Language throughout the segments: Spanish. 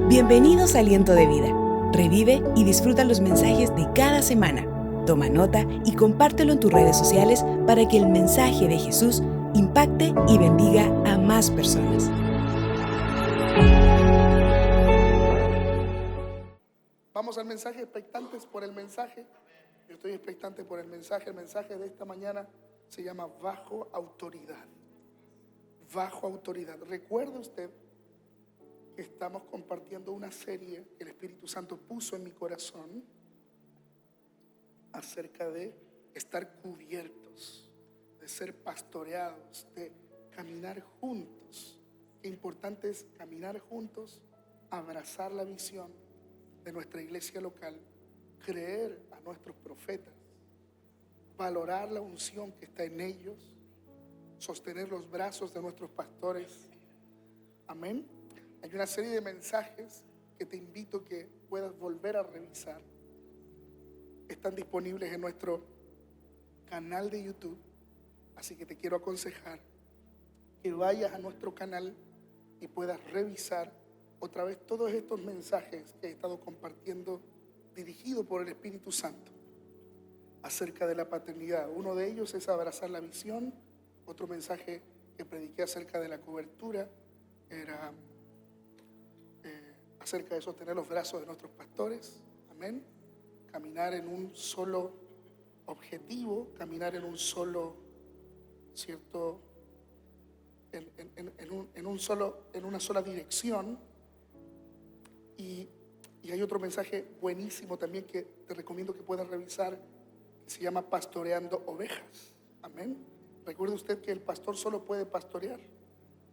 Bienvenidos a Aliento de Vida. Revive y disfruta los mensajes de cada semana. Toma nota y compártelo en tus redes sociales para que el mensaje de Jesús impacte y bendiga a más personas. Vamos al mensaje, expectantes por el mensaje. Yo estoy expectante por el mensaje. El mensaje de esta mañana se llama Bajo Autoridad. Bajo Autoridad. ¿Recuerda usted que estamos compartiendo una serie que el Espíritu Santo puso en mi corazón acerca de estar cubiertos, de ser pastoreados, de caminar juntos? Qué importante es caminar juntos, abrazar la visión de nuestra iglesia local, creer a nuestros profetas, valorar la unción que está en ellos, sostener los brazos de nuestros pastores. Amén. Hay una serie de mensajes que te invito a que puedas volver a revisar. Están disponibles en nuestro canal de YouTube, así que te quiero aconsejar que vayas a nuestro canal y puedas revisar otra vez todos estos mensajes que he estado compartiendo dirigido por el Espíritu Santo acerca de la paternidad. Uno de ellos es abrazar la visión. Otro mensaje que prediqué acerca de la cobertura era acerca de sostener los brazos de nuestros pastores. Amén. Caminar en un solo objetivo, caminar en un solo, ¿cierto? En una sola dirección. Y hay otro mensaje buenísimo también que te recomiendo que puedas revisar, que se llama Pastoreando Ovejas. Amén. Recuerde usted que el pastor solo puede pastorear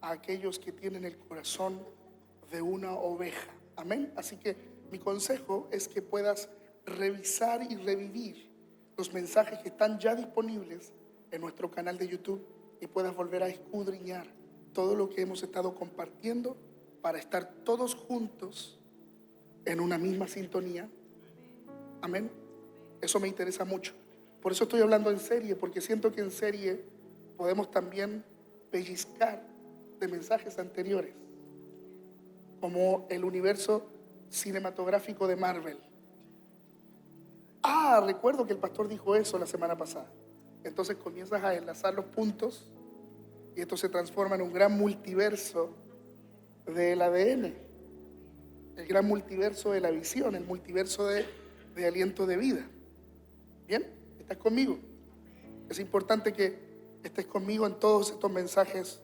a aquellos que tienen el corazón de una oveja. Amén. Así que mi consejo es que puedas revisar y revivir los mensajes que están ya disponibles en nuestro canal de YouTube y puedas volver a escudriñar todo lo que hemos estado compartiendo para estar todos juntos en una misma sintonía. Amén. Eso me interesa mucho. Por eso estoy hablando en serie, porque siento que en serie podemos también pellizcar de mensajes anteriores, como el universo cinematográfico de Marvel. Recuerdo que el pastor dijo eso la semana pasada. Entonces comienzas a enlazar los puntos y esto se transforma en un gran multiverso del ADN, el gran multiverso de la visión, el multiverso de aliento de vida. ¿Bien? ¿Estás conmigo? Es importante que estés conmigo en todos estos mensajes,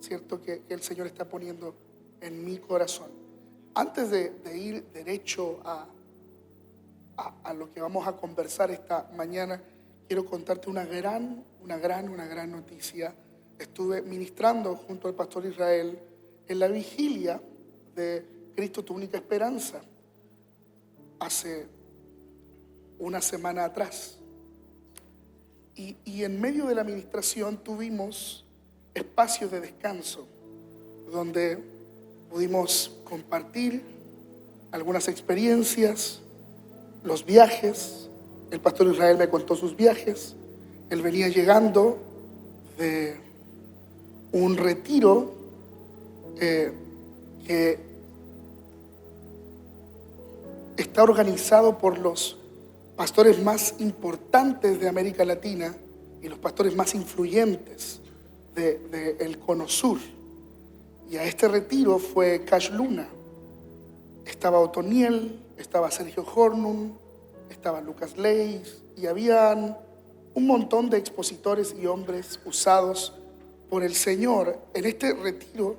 ¿cierto?, que el Señor está poniendo en mi corazón. Antes de ir derecho a lo que vamos a conversar esta mañana, quiero contarte una gran noticia. Estuve ministrando junto al pastor Israel en la vigilia de Cristo, tu única esperanza, hace una semana atrás. Y en medio de la ministración tuvimos espacios de descanso donde pudimos compartir algunas experiencias, los viajes. El pastor Israel me contó sus viajes. Él venía llegando de un retiro que está organizado por los pastores más importantes de América Latina y los pastores más influyentes del Cono Sur. Y a este retiro fue Cash Luna, estaba Otoniel, estaba Sergio Hornum, estaba Lucas Leis, y habían un montón de expositores y hombres usados por el Señor. En este retiro,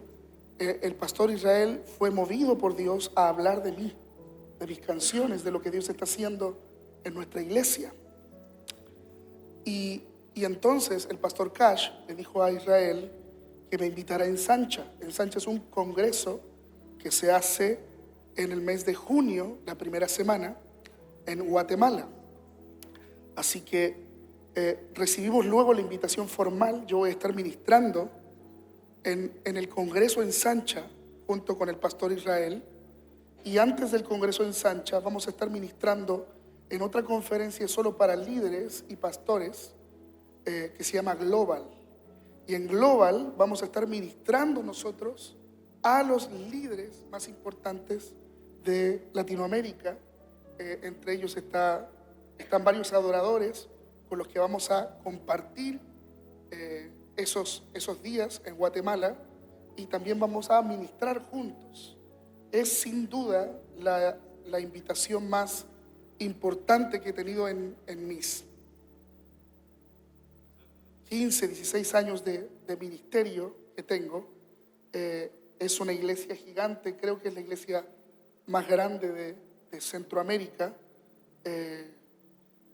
el pastor Israel fue movido por Dios a hablar de mí, de mis canciones, de lo que Dios está haciendo en nuestra iglesia. Y entonces el pastor Cash le dijo a Israel que me invitara a Ensancha. Ensancha es un congreso que se hace en el mes de junio, la primera semana, en Guatemala. Así que recibimos luego la invitación formal. Yo voy a estar ministrando en el congreso Ensancha junto con el pastor Israel. Y antes del congreso Ensancha vamos a estar ministrando en otra conferencia solo para líderes y pastores que se llama Global. Y en Global vamos a estar ministrando nosotros a los líderes más importantes de Latinoamérica. Entre ellos están varios adoradores con los que vamos a compartir esos días en Guatemala, y también vamos a ministrar juntos. Es sin duda la invitación más importante que he tenido en mis 15, 16 años de ministerio que tengo. Es una iglesia gigante, creo que es la iglesia más grande de Centroamérica,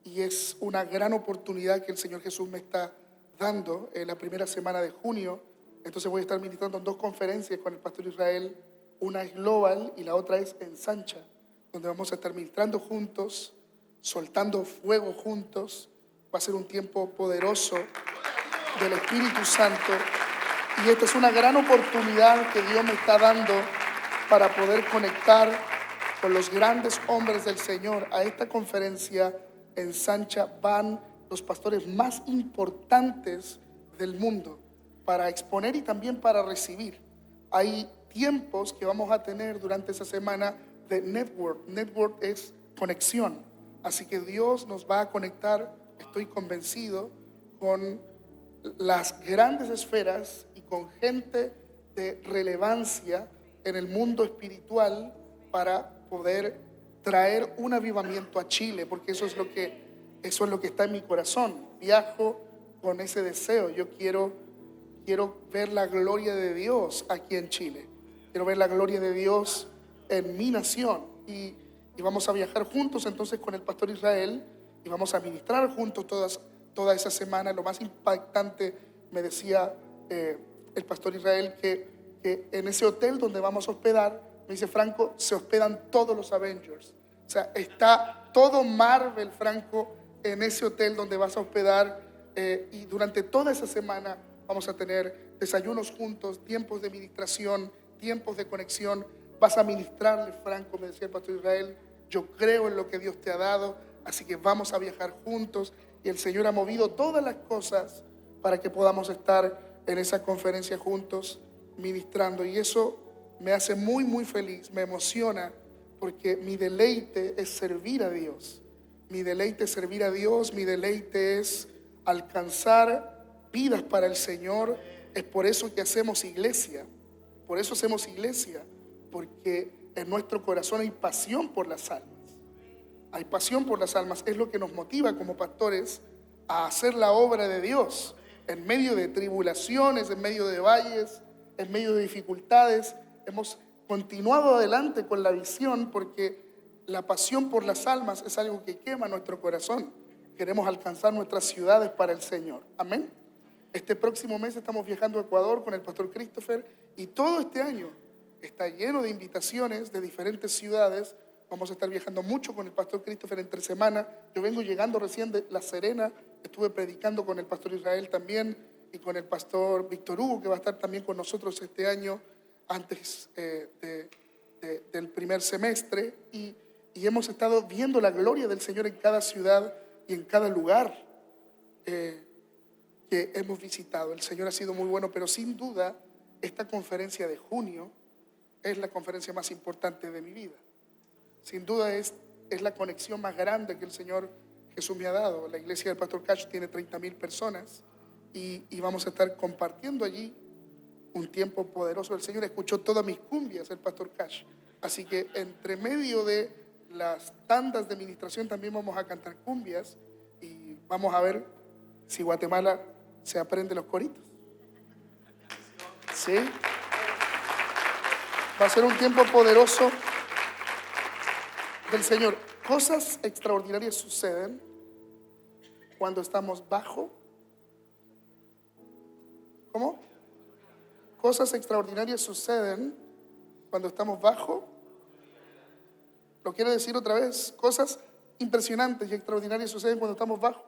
y es una gran oportunidad que el Señor Jesús me está dando en la primera semana de junio. Entonces voy a estar ministrando en 2 conferencias con el pastor Israel. Una es global y la otra es en Sancha, donde vamos a estar ministrando juntos, soltando fuego juntos. Va a ser un tiempo poderoso del Espíritu Santo, y esta es una gran oportunidad que Dios me está dando para poder conectar con los grandes hombres del Señor. A esta conferencia en Sancha van los pastores más importantes del mundo para exponer y también para recibir. Hay tiempos que vamos a tener durante esa semana de network. Network es conexión. Así que Dios nos va a conectar, estoy convencido, con las grandes esferas y con gente de relevancia en el mundo espiritual para poder traer un avivamiento a Chile, porque eso es lo que está en mi corazón. Viajo con ese deseo. Yo quiero ver la gloria de Dios aquí en Chile. Quiero ver la gloria de Dios en mi nación. Y vamos a viajar juntos entonces con el pastor Israel, y vamos a ministrar juntos toda esa semana. Lo más impactante, me decía el pastor Israel, que en ese hotel donde vamos a hospedar, me dice: Franco, se hospedan todos los Avengers. O sea, está todo Marvel, Franco, en ese hotel donde vas a hospedar. Y durante toda esa semana vamos a tener desayunos juntos, tiempos de ministración, tiempos de conexión. Vas a ministrarle, Franco, me decía el pastor Israel, yo creo en lo que Dios te ha dado, así que vamos a viajar juntos. Y el Señor ha movido todas las cosas para que podamos estar en esa conferencia juntos ministrando. Y eso me hace muy, muy feliz, me emociona, porque mi deleite es servir a Dios. Mi deleite es servir a Dios, mi deleite es alcanzar vidas para el Señor. Es por eso que hacemos iglesia. Por eso hacemos iglesia, porque en nuestro corazón hay pasión por las almas. Hay pasión por las almas. Es lo que nos motiva como pastores a hacer la obra de Dios en medio de tribulaciones, en medio de valles, en medio de dificultades. Hemos continuado adelante con la visión porque la pasión por las almas es algo que quema nuestro corazón. Queremos alcanzar nuestras ciudades para el Señor. Amén. Este próximo mes estamos viajando a Ecuador con el pastor Christopher, y todo este año está lleno de invitaciones de diferentes ciudades. Vamos a estar viajando mucho con el pastor Christopher entre semana. Yo vengo llegando recién de La Serena, estuve predicando con el pastor Israel también y con el pastor Víctor Hugo, que va a estar también con nosotros este año antes del primer semestre, y hemos estado viendo la gloria del Señor en cada ciudad y en cada lugar que hemos visitado. El Señor ha sido muy bueno, pero sin duda esta conferencia de junio es la conferencia más importante de mi vida. Sin duda es la conexión más grande que el Señor Jesús me ha dado. La iglesia del pastor Cash tiene 30,000 personas y vamos a estar compartiendo allí un tiempo poderoso. El Señor escuchó todas mis cumbias, el pastor Cash. Así que entre medio de las tandas de ministración también vamos a cantar cumbias, y vamos a ver si Guatemala se aprende los coritos. ¿Sí? Va a ser un tiempo poderoso del Señor. Cosas extraordinarias suceden cuando estamos bajo. ¿Cómo? Cosas extraordinarias suceden cuando estamos bajo. Lo quiero decir otra vez. Cosas impresionantes y extraordinarias suceden cuando estamos bajo.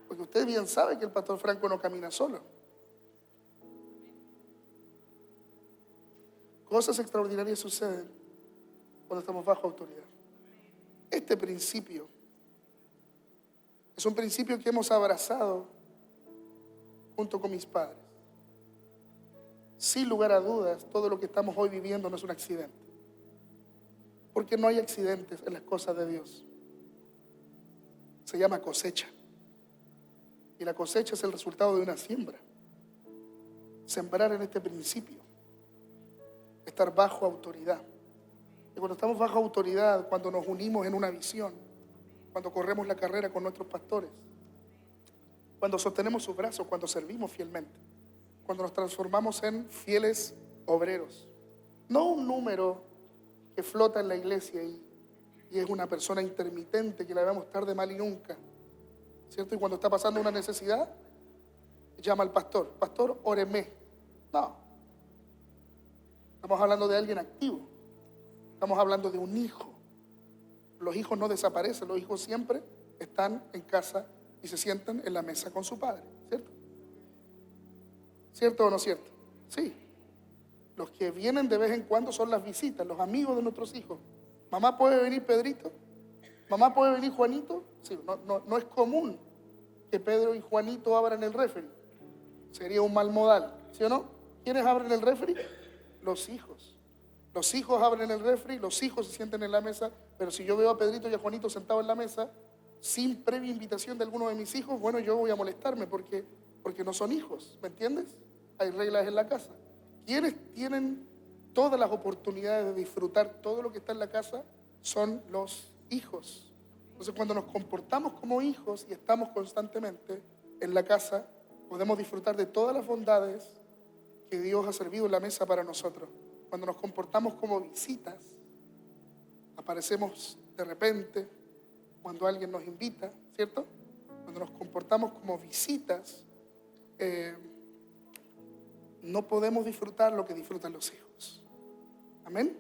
Porque usted bien sabe que el pastor Franco no camina solo. Cosas extraordinarias suceden cuando estamos bajo autoridad. Este principio es un principio que hemos abrazado junto con mis padres. sin lugar a dudas, todo lo que estamos hoy viviendo no es un accidente. Porque no hay accidentes en las cosas de Dios. Se llama cosecha. Y la cosecha es el resultado de una siembra. Sembrar en este principio. Estar bajo autoridad. Y cuando estamos bajo autoridad, cuando nos unimos en una visión, cuando corremos la carrera con nuestros pastores, cuando sostenemos sus brazos, cuando servimos fielmente, cuando nos transformamos en fieles obreros. No un número que flota en la iglesia y es una persona intermitente que la vemos tarde, mal y nunca, ¿cierto? Y cuando está pasando una necesidad, llama al pastor: pastor, óreme. No. Estamos hablando de alguien activo. Estamos hablando de un hijo. Los hijos no desaparecen, los hijos siempre están en casa y se sientan en la mesa con su padre, ¿cierto? ¿Cierto o no cierto? Sí. Los que vienen de vez en cuando son las visitas, los amigos de nuestros hijos. Mamá, ¿puede venir Pedrito? Mamá, ¿puede venir Juanito? Sí, no es común que Pedro y Juanito abran el refri. Sería un mal modal, ¿sí o no? ¿Quiénes abren el refri? Los hijos. Los hijos abren el refri, los hijos se sienten en la mesa, pero si yo veo a Pedrito y a Juanito sentados en la mesa, sin previa invitación de alguno de mis hijos, bueno, yo voy a molestarme porque no son hijos, ¿me entiendes? Hay reglas en la casa. Quienes tienen todas las oportunidades de disfrutar todo lo que está en la casa son los hijos. Entonces, cuando nos comportamos como hijos y estamos constantemente en la casa, podemos disfrutar de todas las bondades que Dios ha servido en la mesa para nosotros. Cuando nos comportamos como visitas, aparecemos de repente cuando alguien nos invita, ¿cierto? Cuando nos comportamos como visitas, no podemos disfrutar lo que disfrutan los hijos. Amén.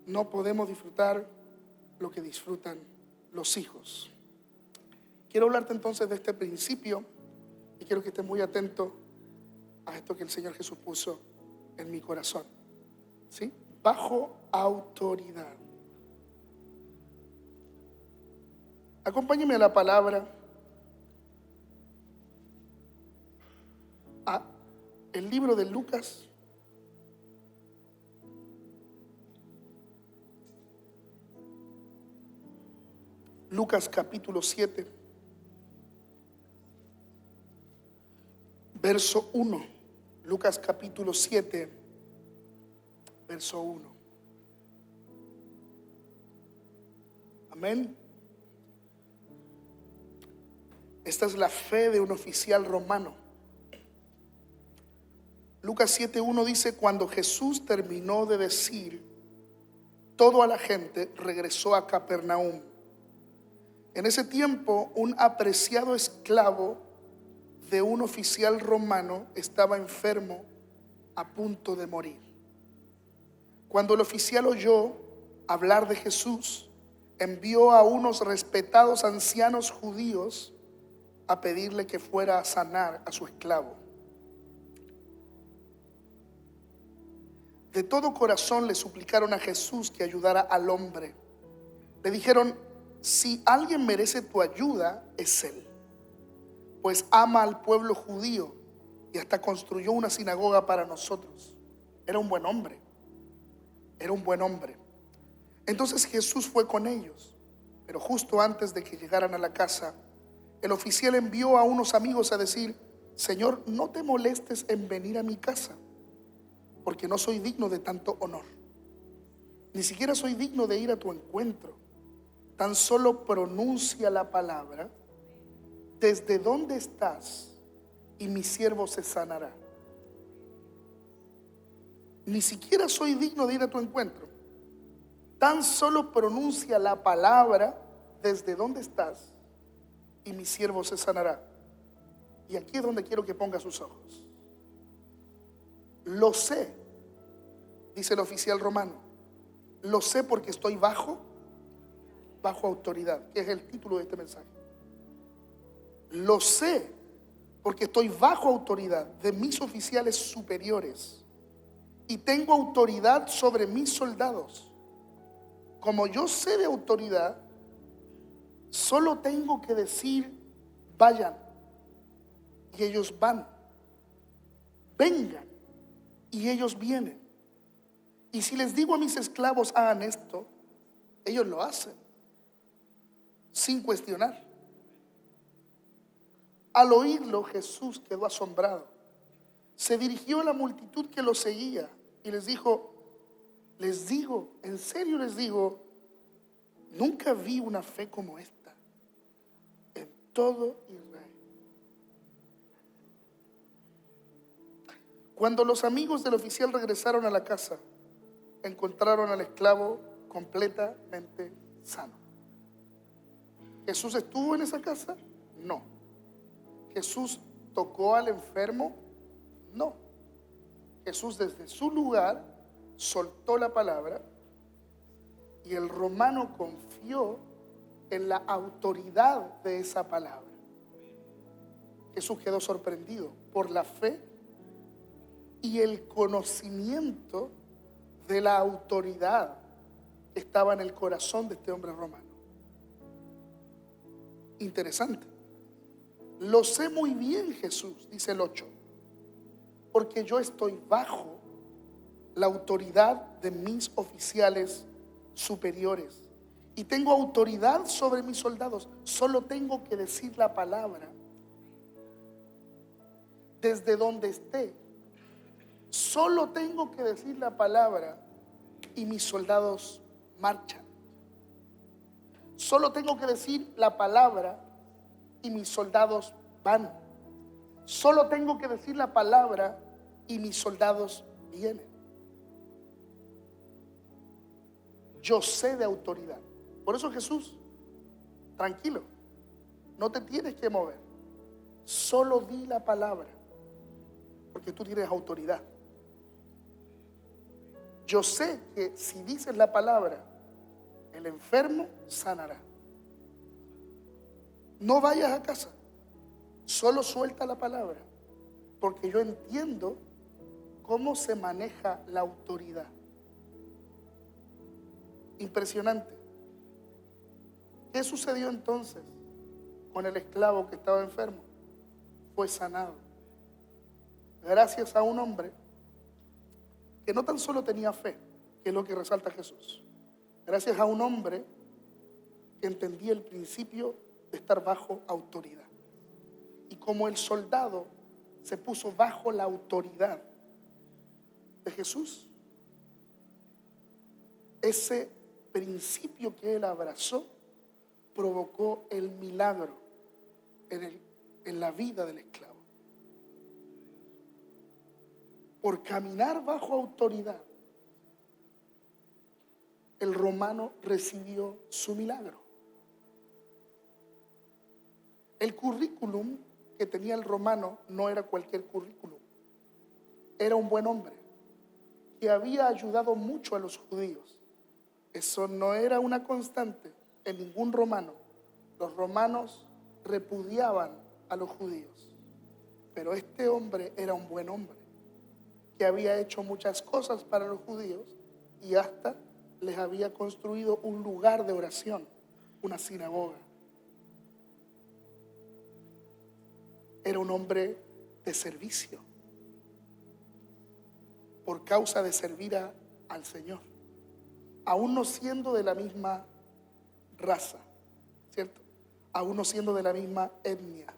No podemos disfrutar lo que disfrutan los hijos. Quiero hablarte entonces de este principio y quiero que estés muy atento a esto que el Señor Jesús puso en mi corazón. ¿Sí? Bajo autoridad. Acompáñeme a la palabra, a el libro de Lucas, Lucas capítulo 7, verso 1. Lucas capítulo 7, verso 1. Amén. Esta es la fe de un oficial romano. Lucas 7:1 dice: cuando Jesús terminó de decir todo a la gente, regresó a Capernaum. En ese tiempo, un apreciado esclavo de un oficial romano estaba enfermo, a punto de morir. Cuando el oficial oyó hablar de Jesús, envió a unos respetados ancianos judíos a pedirle que fuera a sanar a su esclavo. De todo corazón le suplicaron a Jesús que ayudara al hombre. Le dijeron: si alguien merece tu ayuda, es él, pues ama al pueblo judío y hasta construyó una sinagoga para nosotros. Era un buen hombre. Era un buen hombre. Entonces Jesús fue con ellos, pero justo antes de que llegaran a la casa, el oficial envió a unos amigos a decir: Señor, no te molestes en venir a mi casa, porque no soy digno de tanto honor. Ni siquiera soy digno de ir a tu encuentro. Tan solo pronuncia la palabra: ¿desde dónde estás? Y mi siervo se sanará. Ni siquiera soy digno de ir a tu encuentro. Tan solo pronuncia la palabra: ¿desde dónde estás? Y mi siervo se sanará. Y aquí es donde quiero que ponga sus ojos. Lo sé, dice el oficial romano. Lo sé porque estoy bajo autoridad, que es el título de este mensaje. Lo sé porque estoy bajo autoridad de mis oficiales superiores y tengo autoridad sobre mis soldados. Como yo sé de autoridad, solo tengo que decir: vayan, y ellos van. Vengan, y ellos vienen. Y si les digo a mis esclavos hagan esto, ellos lo hacen sin cuestionar. Al oírlo, Jesús quedó asombrado. Se dirigió a la multitud que lo seguía y les dijo, en serio les digo, nunca vi una fe como esta en todo Israel. Cuando los amigos del oficial regresaron a la casa, encontraron al esclavo completamente sano. ¿Jesús estuvo en esa casa? No. ¿Jesús tocó al enfermo? No. Jesús desde su lugar soltó la palabra y el romano confió en la autoridad de esa palabra. Jesús quedó sorprendido por la fe y el conocimiento de la autoridad que estaba en el corazón de este hombre romano. Interesante. Lo sé muy bien, Jesús, dice el 8, porque yo estoy bajo la autoridad de mis oficiales superiores y tengo autoridad sobre mis soldados. Solo tengo que decir la palabra desde donde esté. Solo tengo que decir la palabra y mis soldados marchan. Solo tengo que decir la palabra y mis soldados van. Solo tengo que decir la palabra y mis soldados vienen. Yo sé de autoridad. Por eso Jesús, tranquilo, no te tienes que mover. Solo di la palabra, porque tú tienes autoridad. Yo sé que si dices la palabra, el enfermo sanará. No vayas a casa, solo suelta la palabra, porque yo entiendo cómo se maneja la autoridad. Impresionante. ¿Qué sucedió entonces con el esclavo que estaba enfermo? Fue sanado gracias a un hombre que no tan solo tenía fe, que es lo que resalta Jesús, gracias a un hombre que entendía el principio de estar bajo autoridad. Y como el soldado se puso bajo la autoridad de Jesús, ese principio que él abrazó provocó el milagro en la vida del esclavo. Por caminar bajo autoridad, el romano recibió su milagro. El currículum que tenía el romano no era cualquier currículum. Era un buen hombre que había ayudado mucho a los judíos. Eso no era una constante en ningún romano. Los romanos repudiaban a los judíos. Pero este hombre era un buen hombre que había hecho muchas cosas para los judíos y hasta les había construido un lugar de oración, una sinagoga. Era un hombre de servicio por causa de servir al Señor, aún no siendo de la misma raza, ¿cierto? Aún no siendo de la misma etnia.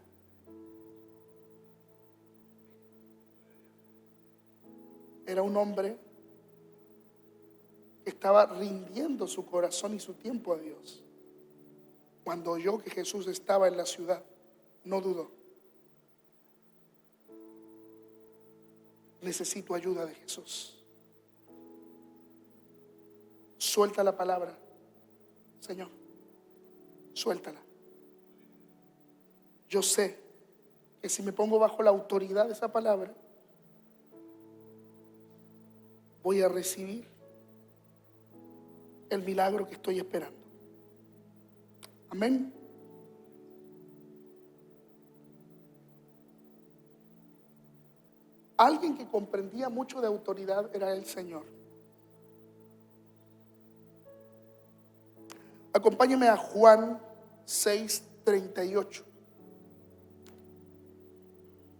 Era un hombre que estaba rindiendo su corazón y su tiempo a Dios. Cuando oyó que Jesús estaba en la ciudad, no dudó. Necesito ayuda de Jesús. Suelta la palabra, Señor, suéltala. Yo sé que si me pongo bajo la autoridad de esa palabra, voy a recibir el milagro que estoy esperando. Amén. Alguien que comprendía mucho de autoridad era el Señor. Acompáñeme a Juan 6:38.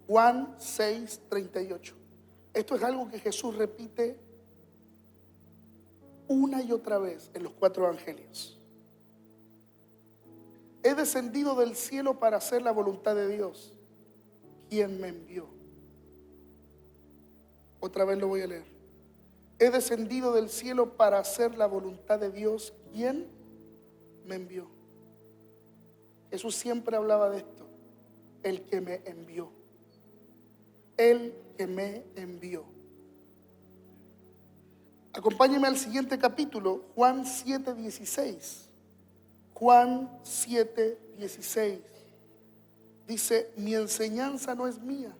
Juan 6:38. Esto es algo que Jesús repite una y otra vez en los 4 evangelios. He descendido del cielo para hacer la voluntad de Dios, quien me envió. Otra vez lo voy a leer. He descendido del cielo para hacer la voluntad de Dios, quien me envió. Jesús siempre hablaba de esto. El que me envió. El que me envió. Acompáñenme al siguiente capítulo, Juan 7:16. Juan 7:16. Dice: mi enseñanza no es mía,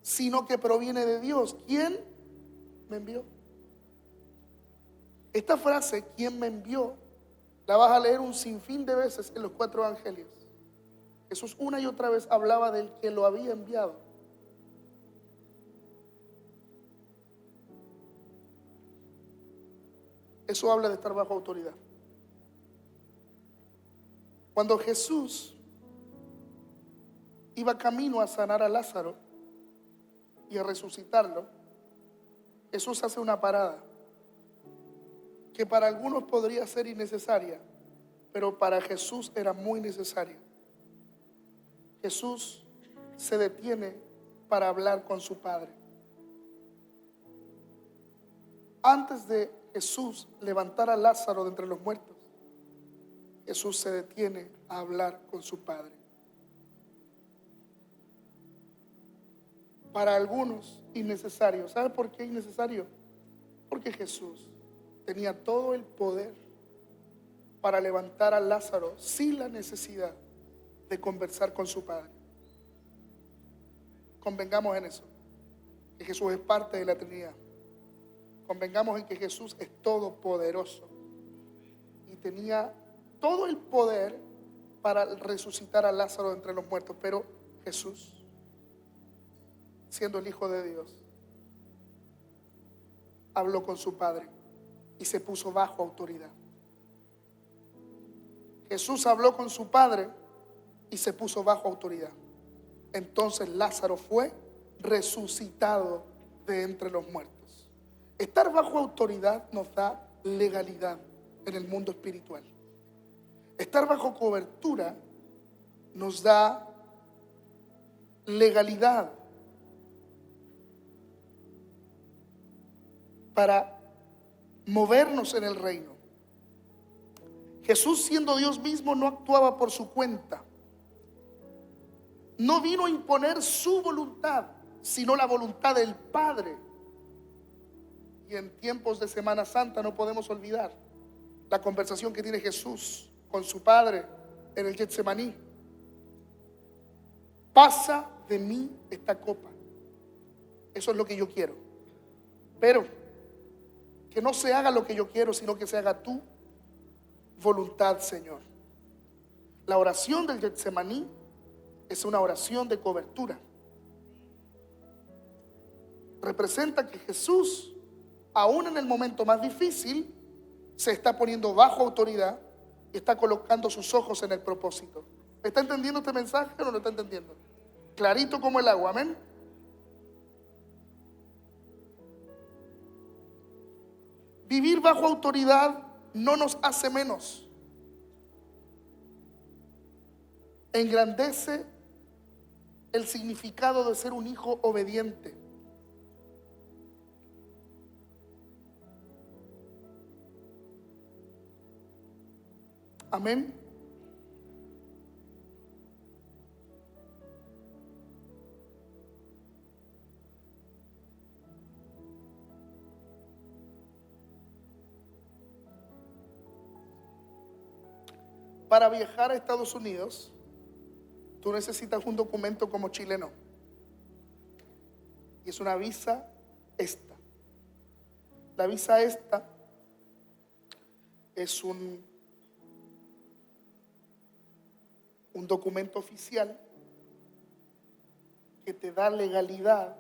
sino que proviene de Dios. ¿Quién me envió? Esta frase, ¿quién me envió?, la vas a leer un sinfín de veces en los 4 evangelios. Jesús una y otra vez hablaba del que lo había enviado. Eso habla de estar bajo autoridad. Cuando Jesús iba camino a sanar a Lázaro y a resucitarlo, Jesús hace una parada que para algunos podría ser innecesaria, pero para Jesús era muy necesaria. Jesús se detiene para hablar con su Padre. Antes de Jesús levantar a Lázaro de entre los muertos, Jesús se detiene a hablar con su Padre. Para algunos innecesario. ¿Sabe por qué innecesario? Porque Jesús tenía todo el poder para levantar a Lázaro sin la necesidad de conversar con su Padre. Convengamos en eso, que Jesús es parte de la Trinidad. Convengamos en que Jesús es todopoderoso y tenía todo el poder para resucitar a Lázaro de entre los muertos. Pero Jesús, siendo el Hijo de Dios, habló con su Padre y se puso bajo autoridad. Jesús habló con su Padre y se puso bajo autoridad. Entonces Lázaro fue resucitado de entre los muertos. Estar bajo autoridad nos da legalidad en el mundo espiritual. Estar bajo cobertura nos da legalidad para movernos en el reino. Jesús, siendo Dios mismo, no actuaba por su cuenta. No vino a imponer su voluntad, sino la voluntad del Padre. Y en tiempos de Semana Santa no podemos olvidar la conversación que tiene Jesús con su Padre en el Getsemaní. Pasa de mí esta copa. Eso es lo que yo quiero. Pero que no se haga lo que yo quiero, sino que se haga tu voluntad, Señor. La oración del Getsemaní es una oración de cobertura. Representa que Jesús, aún en el momento más difícil, se está poniendo bajo autoridad y está colocando sus ojos en el propósito. ¿Me está entendiendo este mensaje o no lo está entendiendo? Clarito como el agua, amén. Vivir bajo autoridad no nos hace menos. Engrandece el significado de ser un hijo obediente. Amén. Para viajar a Estados Unidos, tú necesitas un documento como chileno. Y es una visa esta. La visa esta es un documento oficial que te da legalidad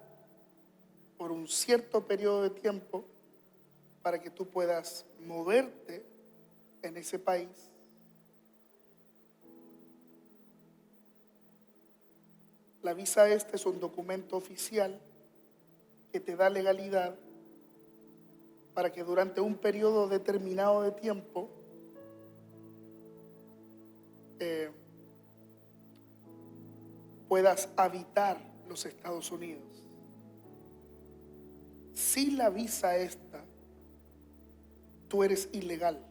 por un cierto periodo de tiempo para que tú puedas moverte en ese país. La visa este es un documento oficial que te da legalidad para que durante un periodo determinado de tiempo puedas habitar los Estados Unidos. Sin la visa esta, tú eres ilegal.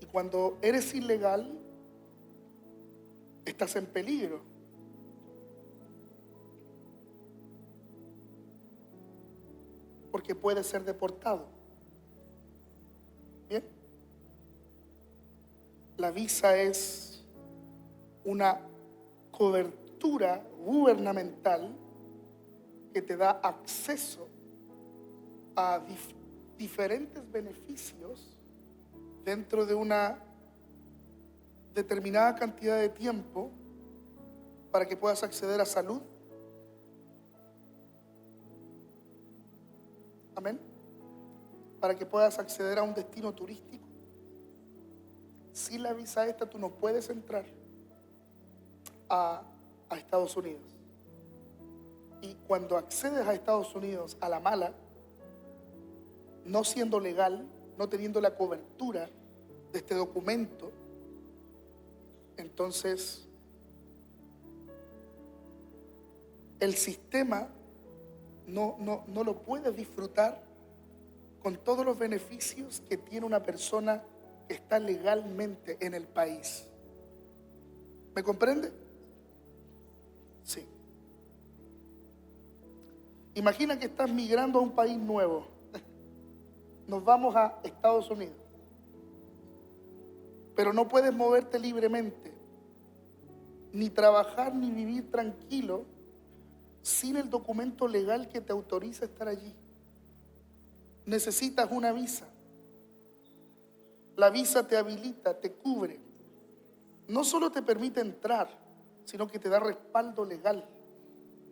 Y cuando eres ilegal, estás en peligro. Porque puedes ser deportado. ¿Bien? La visa es una cobertura gubernamental que te da acceso a diferentes beneficios dentro de una determinada cantidad de tiempo para que puedas acceder a salud. Amén. Para que puedas acceder a un destino turístico. Sin la visa esta tú no puedes entrar a Estados Unidos. Y cuando accedes a Estados Unidos a la mala, no siendo legal, no teniendo la cobertura de este documento, entonces el sistema no lo puedes disfrutar con todos los beneficios que tiene una persona que está legalmente en el país. ¿Me comprende? Sí. Imagina que estás migrando a un país nuevo. Nos vamos a Estados Unidos. Pero no puedes moverte libremente, ni trabajar, ni vivir tranquilo sin el documento legal que te autoriza a estar allí. Necesitas una visa. La visa te habilita, te cubre. No solo te permite entrar, sino que te da respaldo legal,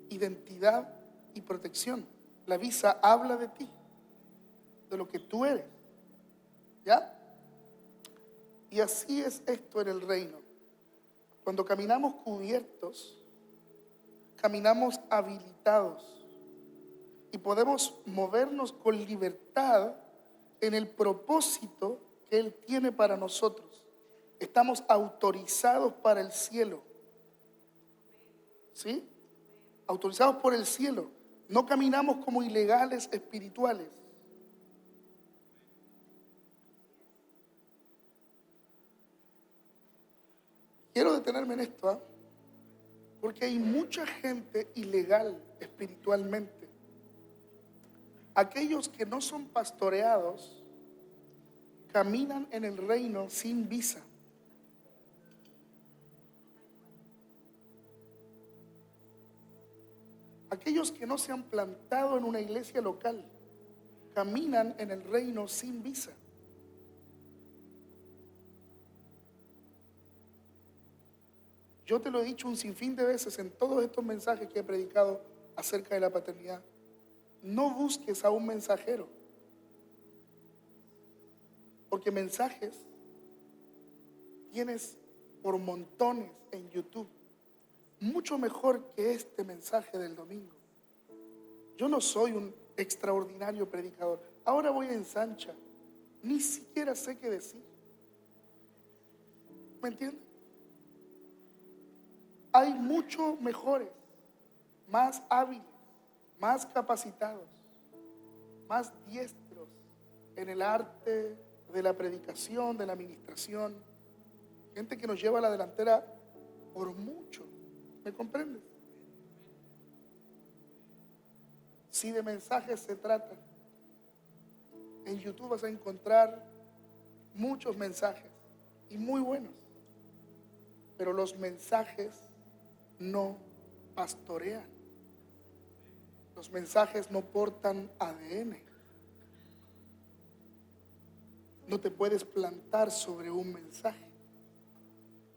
identidad y protección. La visa habla de ti, de lo que tú eres. ¿Ya? Y así es esto en el reino. Cuando caminamos cubiertos, caminamos habilitados y podemos movernos con libertad en el propósito que Él tiene para nosotros. Estamos autorizados para el cielo. ¿Sí? Autorizados por el cielo. No caminamos como ilegales espirituales. Quiero detenerme en esto, porque hay mucha gente ilegal espiritualmente. Aquellos que no son pastoreados caminan en el reino sin visa. Aquellos que no se han plantado en una iglesia local caminan en el reino sin visa. Yo te lo he dicho un sinfín de veces en todos estos mensajes que he predicado acerca de la paternidad. No busques a un mensajero, porque mensajes tienes por montones en YouTube, mucho mejor que este mensaje del domingo. Yo no soy un extraordinario predicador. Ahora voy a Ensancha, ni siquiera sé qué decir. ¿Me entiendes? Hay muchos mejores, más hábiles, más capacitados, más diestros en el arte de la predicación, de la administración. Gente que nos lleva a la delantera por mucho. ¿Me comprendes? Si de mensajes se trata, en YouTube vas a encontrar muchos mensajes y muy buenos. Pero los mensajes no pastorean. Los mensajes no portan ADN. No te puedes plantar sobre un mensaje.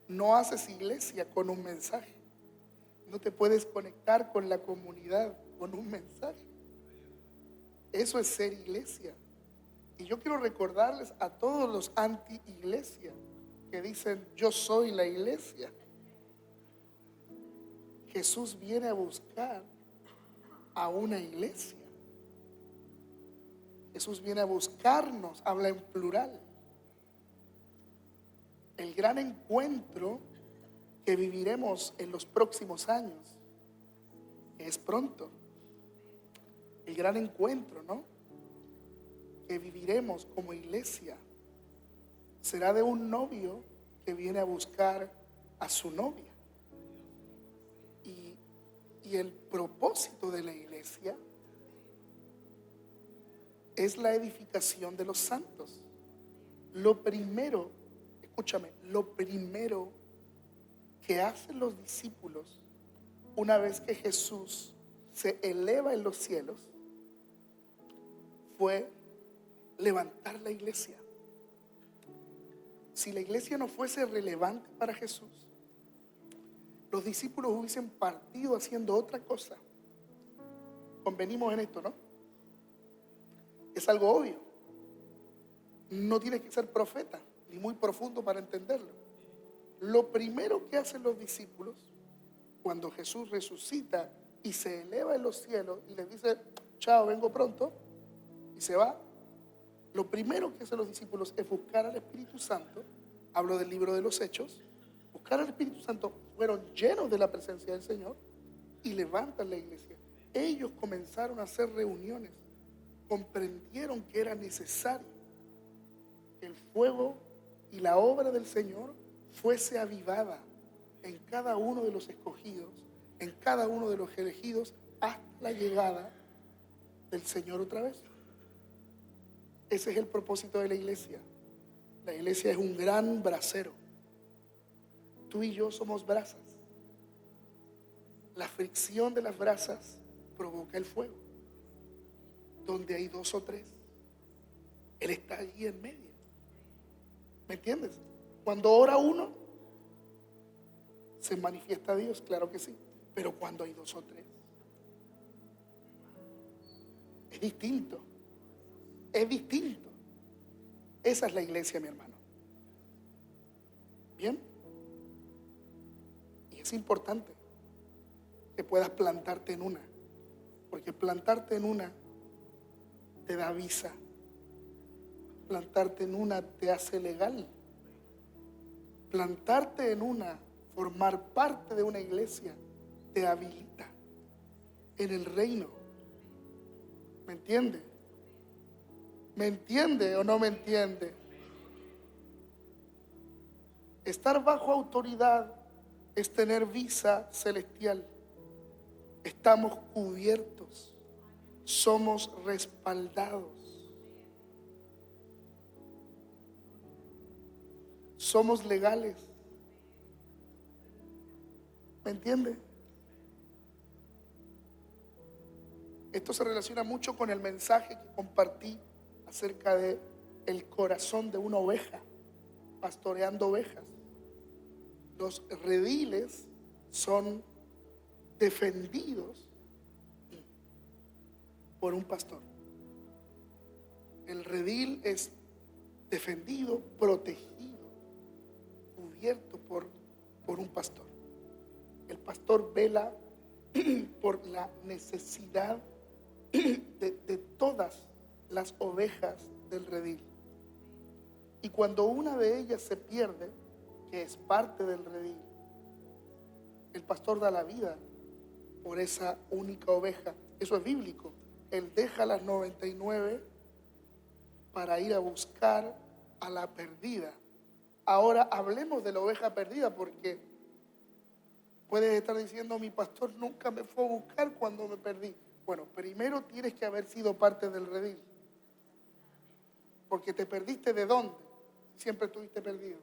No haces iglesia con un mensaje. No te puedes conectar con la comunidad con un mensaje. Eso es ser iglesia. Y yo quiero recordarles a todos los anti-iglesia que dicen: yo soy la iglesia. Jesús viene a buscar a una iglesia. Jesús viene a buscarnos, habla en plural. El gran encuentro que viviremos en los próximos años, que es pronto. El gran encuentro, ¿no?, que viviremos como iglesia será de un novio que viene a buscar a su novia. Y el propósito de la iglesia es la edificación de los santos. Lo primero, escúchame, lo primero que hacen los discípulos una vez que Jesús se eleva en los cielos fue levantar la iglesia. Si la iglesia no fuese relevante para Jesús, los discípulos hubiesen partido haciendo otra cosa. Convenimos en esto, ¿no? Es algo obvio. No tienes que ser profeta ni muy profundo para entenderlo. Lo primero que hacen los discípulos cuando Jesús resucita y se eleva en los cielos y les dice: chao, vengo pronto, y se va, lo primero que hacen los discípulos es buscar al Espíritu Santo. Hablo del libro de los Hechos. Buscar al Espíritu Santo, fueron llenos de la presencia del Señor y levantan la iglesia. Ellos comenzaron a hacer reuniones, comprendieron que era necesario que el fuego y la obra del Señor fuese avivada en cada uno de los escogidos, en cada uno de los elegidos, hasta la llegada del Señor otra vez. Ese es el propósito de la iglesia. La iglesia es un gran brasero. Tú y yo somos brasas. La fricción de las brasas provoca el fuego. Donde hay dos o tres, Él está allí en medio. ¿Me entiendes? Cuando ora uno, se manifiesta Dios, claro que sí. Pero cuando hay dos o tres, es distinto. Es distinto. Esa es la iglesia, mi hermano. ¿Bien? Y es importante que puedas plantarte en una, porque plantarte en una te da visa. Plantarte en una te hace legal. Plantarte en una, formar parte de una iglesia, te habilita en el reino. ¿Me entiende? ¿Me entiende o no me entiende? Estar bajo autoridad es tener visa celestial. Estamos cubiertos, somos respaldados, somos legales. ¿Me entiende? Esto se relaciona mucho con el mensaje que compartí acerca de el corazón de una oveja, pastoreando ovejas. Los rediles son defendidos por un pastor. El redil es defendido, protegido, cubierto por un pastor. El pastor vela por la necesidad de todas las ovejas del redil. Y cuando una de ellas se pierde, que es parte del redil, el pastor da la vida por esa única oveja. Eso es bíblico. Él deja las 99 para ir a buscar a la perdida. Ahora hablemos de la oveja perdida, porque puedes estar diciendo: mi pastor nunca me fue a buscar cuando me perdí. Bueno, primero tienes que haber sido parte del redil. Porque te perdiste ¿de dónde? Siempre estuviste perdido.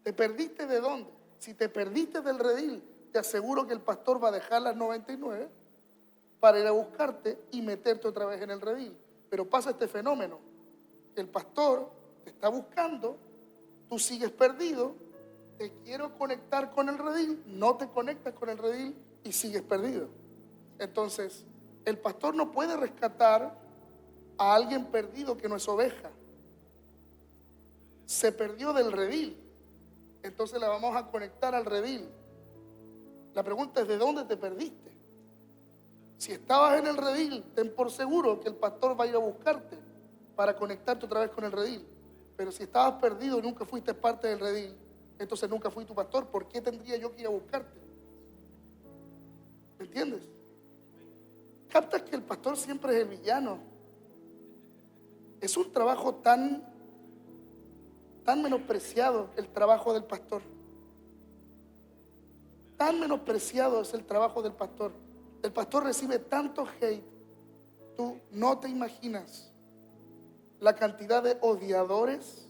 ¿Te perdiste de dónde? Si te perdiste del redil, te aseguro que el pastor va a dejar las 99 para ir a buscarte y meterte otra vez en el redil. Pero pasa este fenómeno: el pastor te está buscando, tú sigues perdido, te quiero conectar con el redil, no te conectas con el redil y sigues perdido. Entonces, el pastor no puede rescatar a alguien perdido que no es oveja. Se perdió del redil, entonces la vamos a conectar al redil. La pregunta es: ¿de dónde te perdiste? Si estabas en el redil, ten por seguro que el pastor va a ir a buscarte para conectarte otra vez con el redil. Pero si estabas perdido y nunca fuiste parte del redil, entonces nunca fui tu pastor. ¿Por qué tendría yo que ir a buscarte? ¿Me entiendes? Captas que el pastor siempre es el villano. Es un trabajo tan menospreciado el trabajo del pastor. Tan menospreciado es el trabajo del pastor. El pastor recibe tanto hate. Tú no te imaginas la cantidad de odiadores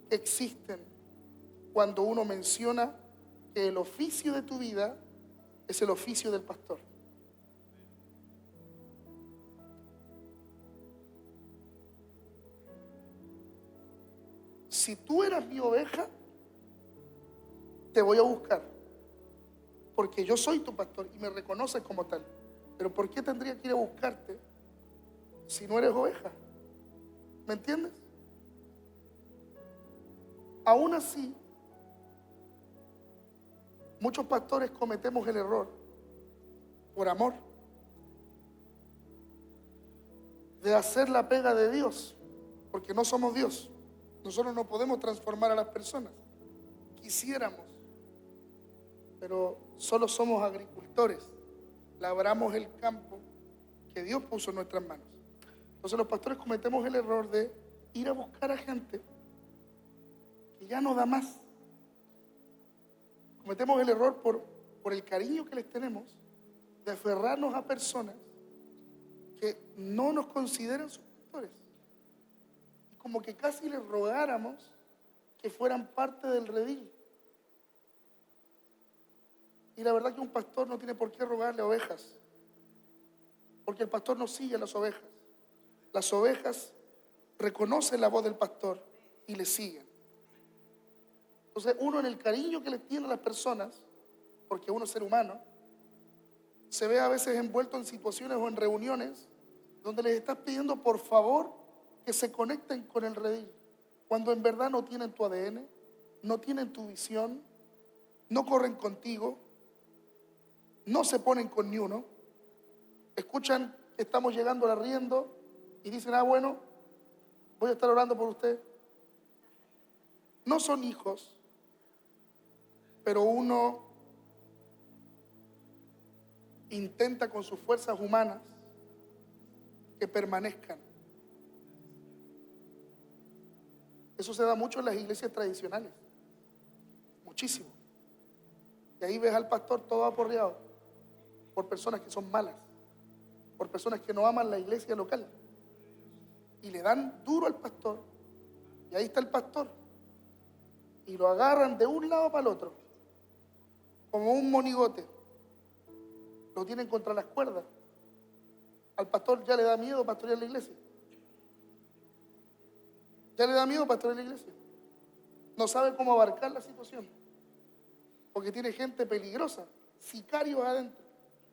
que existen cuando uno menciona que el oficio de tu vida es el oficio del pastor. Si tú eras mi oveja, te voy a buscar, porque yo soy tu pastor y me reconoces como tal. Pero ¿por qué tendría que ir a buscarte si no eres oveja? ¿Me entiendes? Aún así, muchos pastores cometemos el error, por amor, de hacer la pega de Dios, porque no somos Dios. Nosotros no podemos transformar a las personas. Quisiéramos, pero solo somos agricultores. Labramos el campo que Dios puso en nuestras manos. Entonces los pastores cometemos el error de ir a buscar a gente que ya no da más. Cometemos el error por el cariño que les tenemos de aferrarnos a personas que no nos consideran sus pastores. Y como que casi les rogáramos que fueran parte del redil. Y la verdad que un pastor no tiene por qué rogarle a ovejas, porque el pastor no sigue a las ovejas. Las ovejas reconocen la voz del pastor y le siguen. Entonces uno, en el cariño que le tiene a las personas, porque uno es ser humano, se ve a veces envuelto en situaciones o en reuniones donde les estás pidiendo por favor que se conecten con el redil, cuando en verdad no tienen tu ADN, no tienen tu visión, no corren contigo, no se ponen con ni uno. Escuchan que estamos llegando al arriendo y dicen, bueno, voy a estar orando por usted. No son hijos, pero uno intenta con sus fuerzas humanas que permanezcan. Eso se da mucho en las iglesias tradicionales, muchísimo. Y ahí ves al pastor todo aporreado por personas que son malas, por personas que no aman la iglesia local. Y le dan duro al pastor, y ahí está el pastor, y lo agarran de un lado para el otro, como un monigote. Lo tienen contra las cuerdas. Al pastor ya le da miedo pastorear la iglesia. Ya le da miedo pastorear la iglesia. No sabe cómo abarcar la situación, porque tiene gente peligrosa, sicarios adentro,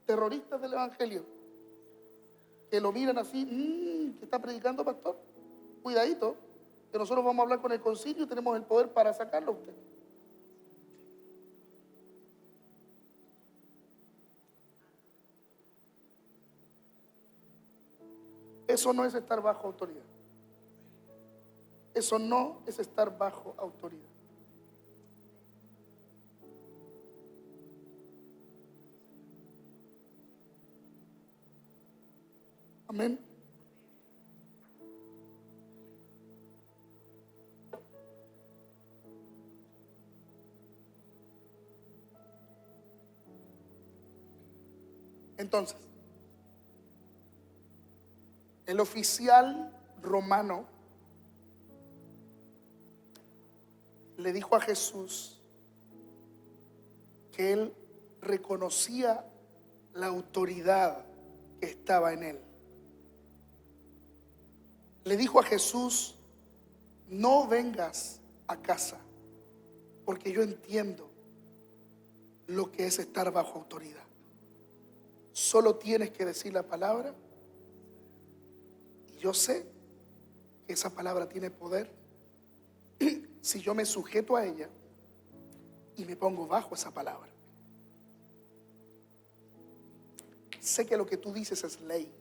terroristas del evangelio, que lo miran así, que está predicando pastor. Cuidadito, que nosotros vamos a hablar con el concilio y tenemos el poder para sacarlo a usted. Eso no es estar bajo autoridad. Eso no es estar bajo autoridad. Amén. Entonces, el oficial romano le dijo a Jesús que él reconocía la autoridad que estaba en él. Le dijo a Jesús, no vengas a casa, porque yo entiendo lo que es estar bajo autoridad. Solo tienes que decir la palabra y yo sé que esa palabra tiene poder si yo me sujeto a ella y me pongo bajo esa palabra. sé que lo que tú dices es ley.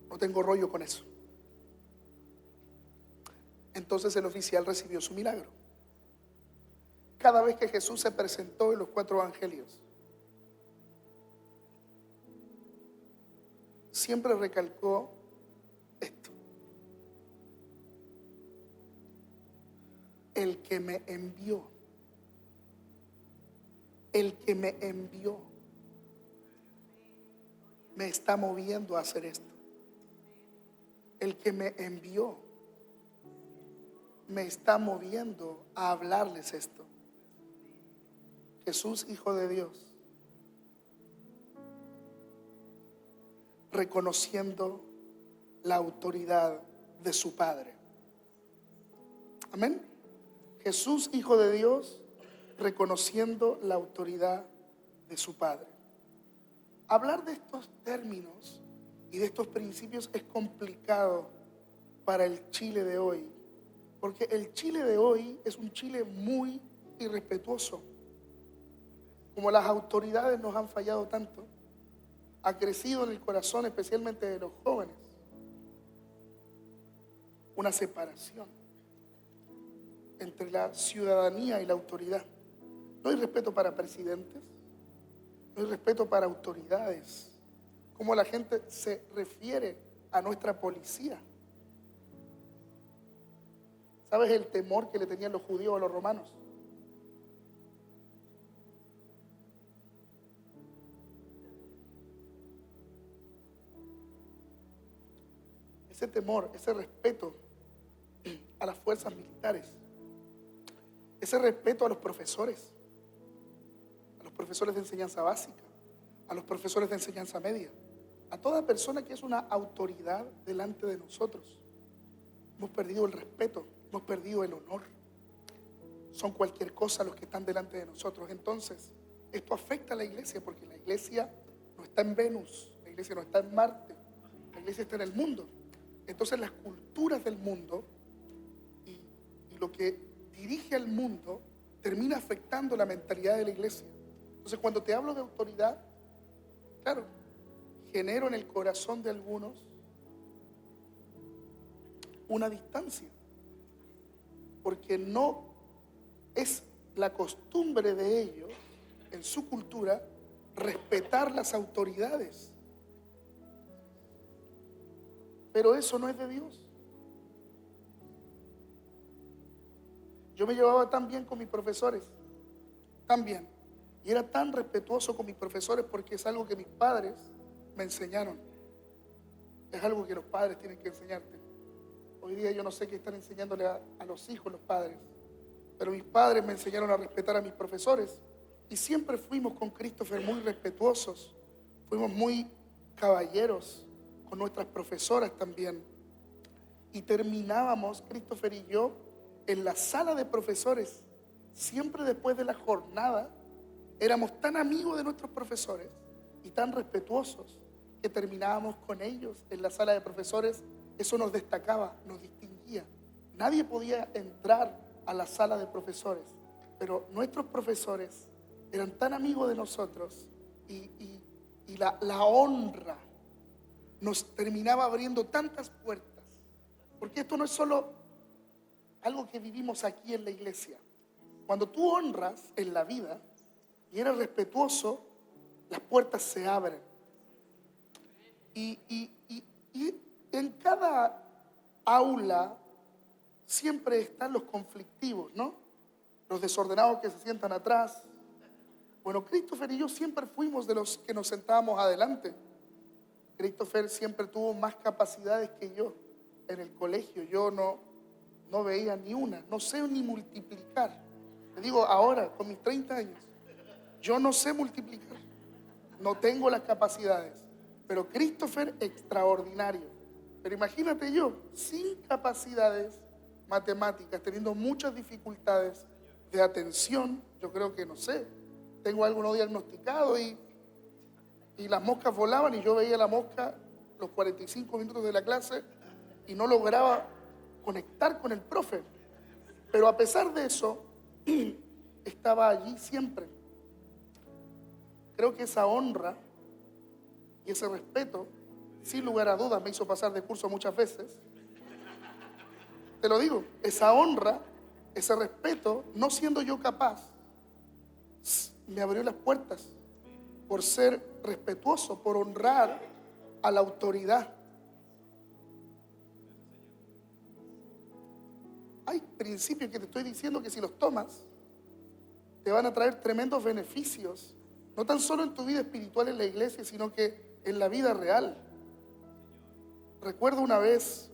No tengo rollo con eso. Entonces el oficial recibió su milagro. Cada vez que Jesús se presentó en los 4 evangelios, siempre recalcó esto: el que me envió, el que me envió, me está moviendo a hacer esto. El que me envió me está moviendo a hablarles esto. Jesús, Hijo de Dios, reconociendo la autoridad de su Padre. Amén. Jesús, Hijo de Dios, reconociendo la autoridad de su Padre. Hablar de estos términos y de estos principios es complicado para el Chile de hoy, porque el Chile de hoy es un Chile muy irrespetuoso. Como las autoridades nos han fallado tanto, ha crecido en el corazón, especialmente de los jóvenes, una separación entre la ciudadanía y la autoridad. No hay respeto para presidentes, no hay respeto para autoridades. Cómo la gente se refiere a nuestra policía. ¿Sabes el temor que le tenían los judíos a los romanos? Ese temor, ese respeto a las fuerzas militares, ese respeto a los profesores de enseñanza básica, a los profesores de enseñanza media, a toda persona que es una autoridad delante de nosotros. Hemos perdido el respeto, hemos perdido el honor. Son cualquier cosa los que están delante de nosotros. Entonces, esto afecta a la iglesia, porque la iglesia no está en Venus, la iglesia no está en Marte, la iglesia está en el mundo. Entonces las culturas del mundo y lo que dirige al mundo termina afectando la mentalidad de la iglesia. Entonces cuando te hablo de autoridad, claro, genero en el corazón de algunos una distancia, porque no es la costumbre de ellos, en su cultura, respetar las autoridades. Pero eso no es de Dios. Yo me llevaba tan bien con mis profesores, tan bien, y era tan respetuoso con mis profesores porque es algo que mis padres me enseñaron. Es algo que los padres tienen que enseñarte. Hoy día yo no sé qué están enseñándole a los hijos los padres, pero mis padres me enseñaron a respetar a mis profesores y siempre fuimos con Christopher muy respetuosos, fuimos muy caballeros con nuestras profesoras también. Y terminábamos, Christopher y yo, en la sala de profesores, siempre después de la jornada, éramos tan amigos de nuestros profesores y tan respetuosos que terminábamos con ellos en la sala de profesores. Eso nos destacaba, nos distinguía. Nadie podía entrar a la sala de profesores, pero nuestros profesores eran tan amigos de nosotros y la honra nos terminaba abriendo tantas puertas, porque esto no es solo algo que vivimos aquí en la iglesia. Cuando tú honras en la vida y eres respetuoso, las puertas se abren. Y en cada aula siempre están los conflictivos, ¿no? Los desordenados que se sientan atrás. Bueno, Christopher y yo siempre fuimos de los que nos sentábamos adelante. Christopher siempre tuvo más capacidades que yo en el colegio. Yo no veía ni una, no sé ni multiplicar. Le digo ahora, con mis 30 años, yo no sé multiplicar, no tengo las capacidades. Pero Christopher, extraordinario. Pero imagínate yo, sin capacidades matemáticas, teniendo muchas dificultades de atención, yo creo que, no sé, tengo algo no diagnosticado y las moscas volaban y yo veía la mosca los 45 minutos de la clase y no lograba conectar con el profe. Pero a pesar de eso, estaba allí siempre. Creo que esa honra Y ese respeto, sin lugar a dudas, me hizo pasar de curso muchas veces. Te lo digo, esa honra, ese respeto, no siendo yo capaz, me abrió las puertas por ser respetuoso, por honrar a la autoridad. Hay principios que te estoy diciendo que si los tomas, te van a traer tremendos beneficios, no tan solo en tu vida espiritual en la iglesia, sino que en la vida real. Recuerdo una vez,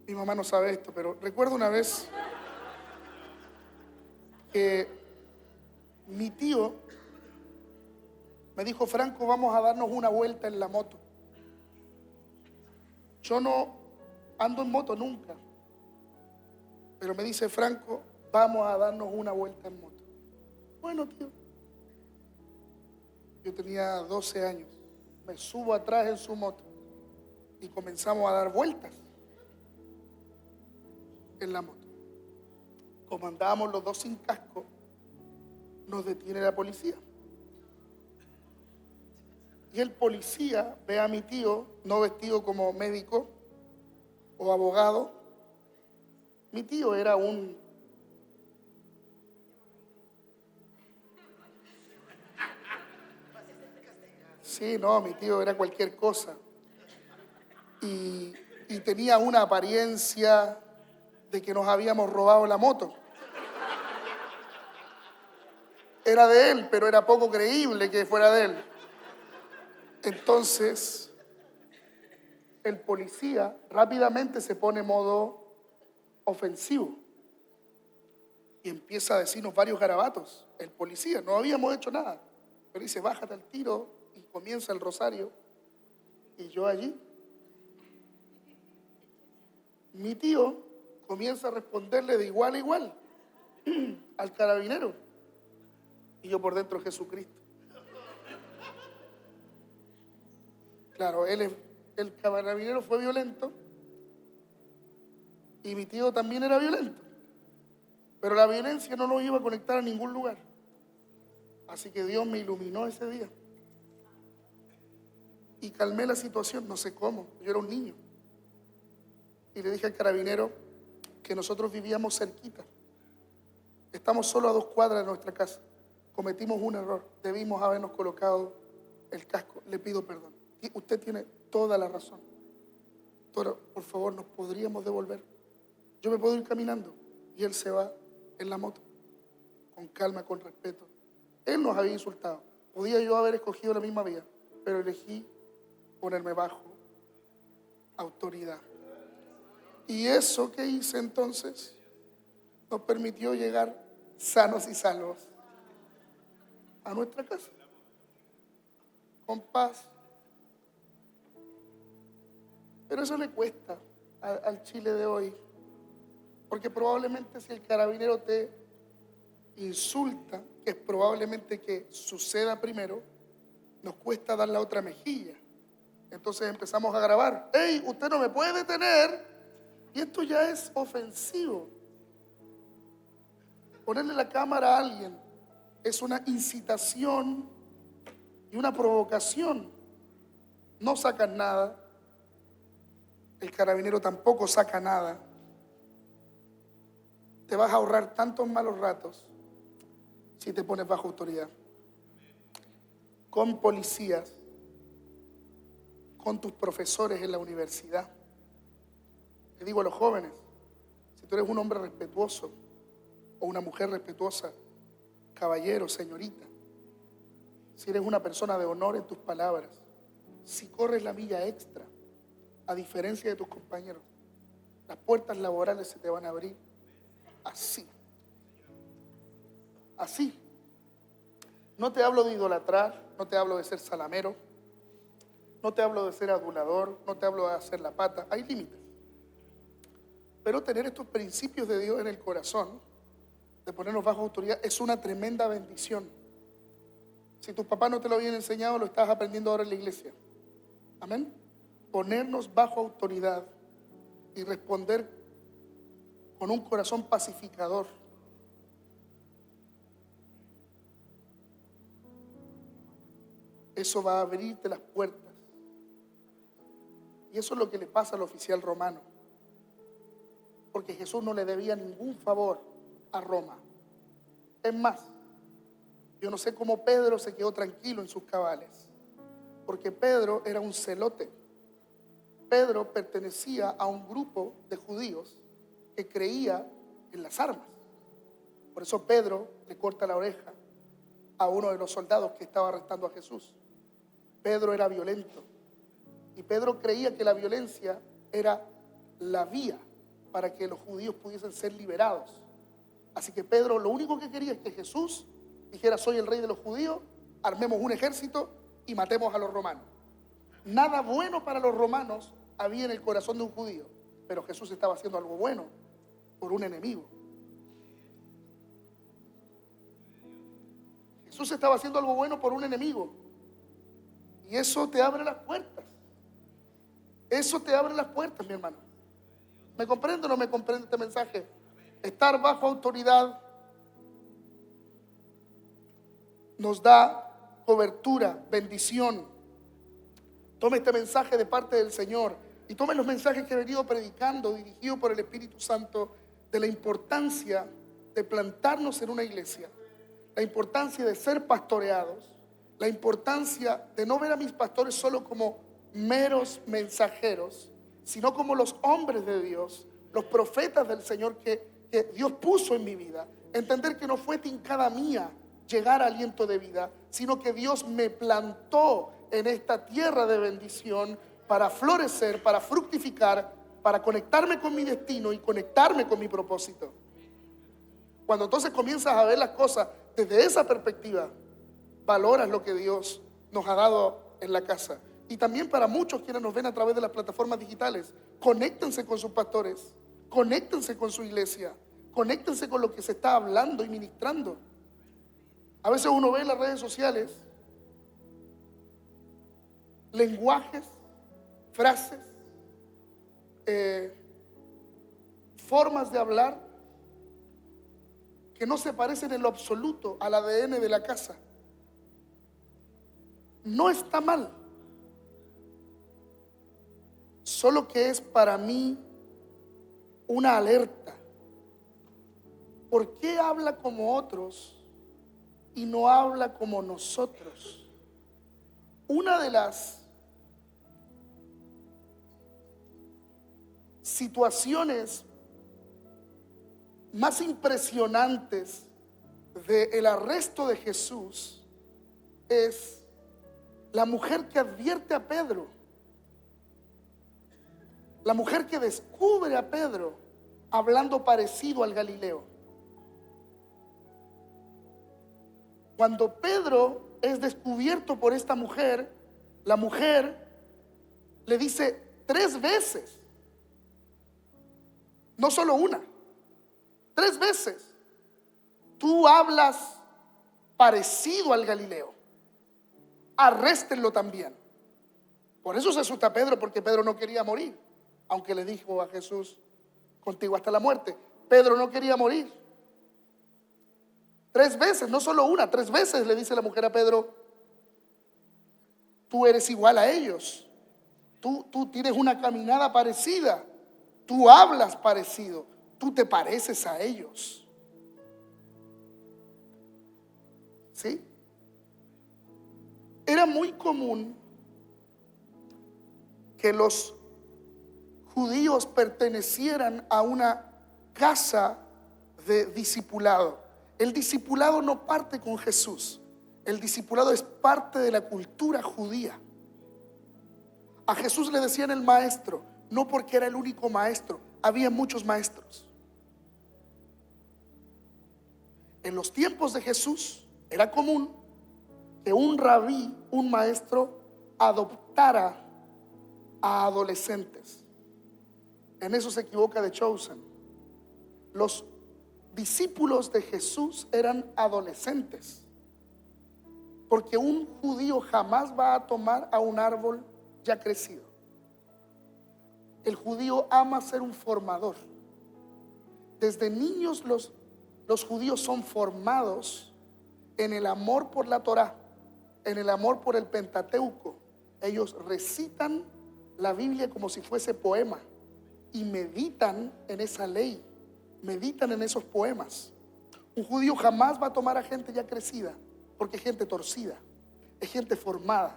mi mamá no sabe esto, pero recuerdo una vez que mi tío me dijo: Franco, vamos a darnos una vuelta en la moto. Yo no ando en moto nunca, pero me dice: Franco, vamos a darnos una vuelta en moto. Bueno, tío. Yo tenía 12 años. Me subo atrás en su moto y comenzamos a dar vueltas en la moto. Como andábamos los dos sin casco, nos detiene la policía. Y el policía ve a mi tío, no vestido como médico o abogado. Mi tío era un... Sí, no, mi tío era cualquier cosa. Y tenía una apariencia de que nos habíamos robado la moto. Era de él, pero era poco creíble que fuera de él. Entonces, el policía rápidamente se pone en modo ofensivo y empieza a decirnos varios garabatos. El policía, no habíamos hecho nada, pero dice: bájate al tiro, y comienza el rosario. Y yo allí, mi tío comienza a responderle de igual a igual al carabinero, y yo por dentro: Jesucristo. Claro, el carabinero fue violento y mi tío también era violento, pero la violencia no nos iba a conectar a ningún lugar. Así que Dios me iluminó ese día y calmé la situación, no sé cómo, yo era un niño. Y le dije al carabinero que nosotros vivíamos cerquita, estamos solo a 2 cuadras de nuestra casa. Cometimos un error, debimos habernos colocado el casco, le pido perdón. Y usted tiene toda la razón. Pero, por favor, ¿nos podríamos devolver? Yo me puedo ir caminando y él se va en la moto, con calma, con respeto. Él nos había insultado. Podía yo haber escogido la misma vía, pero elegí ponerme bajo autoridad. Y eso que hice entonces nos permitió llegar sanos y salvos a nuestra casa, con paz. Pero eso le cuesta al Chile de hoy, porque probablemente si el carabinero te insulta, que es probablemente que suceda primero, nos cuesta dar la otra mejilla. Entonces empezamos a grabar: ¡Ey, usted no me puede detener! Y esto ya es ofensivo. Ponerle la cámara a alguien es una incitación y una provocación. No sacan nada. El carabinero tampoco saca nada. Te vas a ahorrar tantos malos ratos si te pones bajo autoridad. Con policías, con tus profesores en la universidad. Le digo a los jóvenes: si tú eres un hombre respetuoso o una mujer respetuosa, caballero, señorita, si eres una persona de honor en tus palabras, si corres la milla extra, a diferencia de tus compañeros, las puertas laborales se te van a abrir así. Así. No te hablo de idolatrar, no te hablo de ser salamero, no te hablo de ser adulador, no te hablo de hacer la pata. Hay límites. Pero tener estos principios de Dios en el corazón, de ponernos bajo autoridad, es una tremenda bendición. Si tus papás no te lo habían enseñado, lo estás aprendiendo ahora en la iglesia. Amén. Ponernos bajo autoridad y responder con un corazón pacificador. eso va a abrirte las puertas. Y eso es lo que le pasa al oficial romano, porque Jesús no le debía ningún favor a Roma. Es más, yo no sé cómo Pedro se quedó tranquilo en sus cabales, porque Pedro era un celote. Pedro pertenecía a un grupo de judíos que creía en las armas. Por eso Pedro le corta la oreja a uno de los soldados que estaba arrestando a Jesús. Pedro era violento y Pedro creía que la violencia era la vía para que los judíos pudiesen ser liberados. Así que Pedro lo único que quería es que Jesús dijera: soy el rey de los judíos, armemos un ejército y matemos a los romanos. Nada bueno para los romanos había en el corazón de un judío, pero Jesús estaba haciendo algo bueno por un enemigo. Jesús estaba haciendo algo bueno por un enemigo. Y eso te abre las puertas. Eso te abre las puertas, mi hermano. ¿Me comprende o no me comprende este mensaje? Estar bajo autoridad nos da cobertura, bendición. Tome este mensaje de parte del Señor y tome los mensajes que he venido predicando, dirigido por el Espíritu Santo, de la importancia de plantarnos en una iglesia, la importancia de ser pastoreados, la importancia de no ver a mis pastores solo como meros mensajeros, sino como los hombres de Dios, los profetas del Señor que Dios puso en mi vida. Entender que no fue tincada mía llegar a aliento de vida, sino que Dios me plantó en esta tierra de bendición para florecer, para fructificar, para conectarme con mi destino y conectarme con mi propósito. Cuando entonces comienzas a ver las cosas desde esa perspectiva, valoras lo que Dios nos ha dado en la casa. Y también para muchos quienes nos ven a través de las plataformas digitales, conéctense con sus pastores, conéctense con su iglesia, conéctense con lo que se está hablando y ministrando. A veces uno ve en las redes sociales lenguajes, frases, formas de hablar que no se parecen en lo absoluto al ADN de la casa. No está mal, solo que es para mí una alerta. ¿Por qué habla como otros y no habla como nosotros? Una de las situaciones más impresionantes del arresto de Jesús es la mujer que advierte a Pedro, la mujer que descubre a Pedro hablando parecido al Galileo. Cuando Pedro es descubierto por esta mujer, la mujer le dice 3 veces, no solo una, 3 veces: tú hablas parecido al Galileo, arréstenlo también. Por eso se asusta Pedro, porque Pedro no quería morir, aunque le dijo a Jesús: contigo hasta la muerte. Pedro no quería morir. 3 veces, no solo una, 3 veces le dice la mujer a Pedro: tú eres igual a ellos, tú tienes una caminada parecida, tú hablas parecido, tú te pareces a ellos. ¿Sí? Era muy común que los judíos pertenecieran a una casa de discipulado. El discipulado no parte con Jesús. El discipulado es parte de la cultura judía. A Jesús le decían el maestro, no porque era el único maestro, había muchos maestros. En los tiempos de Jesús era común que un rabí, un maestro, adoptara a adolescentes. En eso se equivoca The Chosen. Los discípulos de Jesús eran adolescentes, porque un judío jamás va a tomar a un árbol ya crecido. El judío ama ser un formador. Desde niños los judíos son formados en el amor por la Torá, en el amor por el Pentateuco. Ellos recitan la Biblia como si fuese poema y meditan en esa ley, meditan en esos poemas. Un judío jamás va a tomar a gente ya crecida, porque es gente torcida, es gente formada.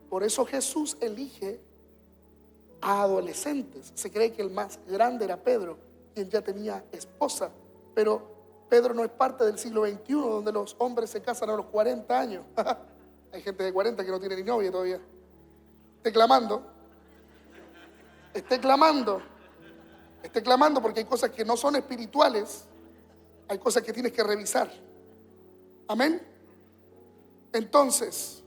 Por eso Jesús elige a adolescentes. Se cree que el más grande era Pedro, quien ya tenía esposa, pero Pedro no es parte del siglo XXI, donde los hombres se casan a los 40 años. Hay gente de 40 que no tiene ni novia todavía. Esté clamando porque hay cosas que no son espirituales, hay cosas que tienes que revisar. Amén. Entonces,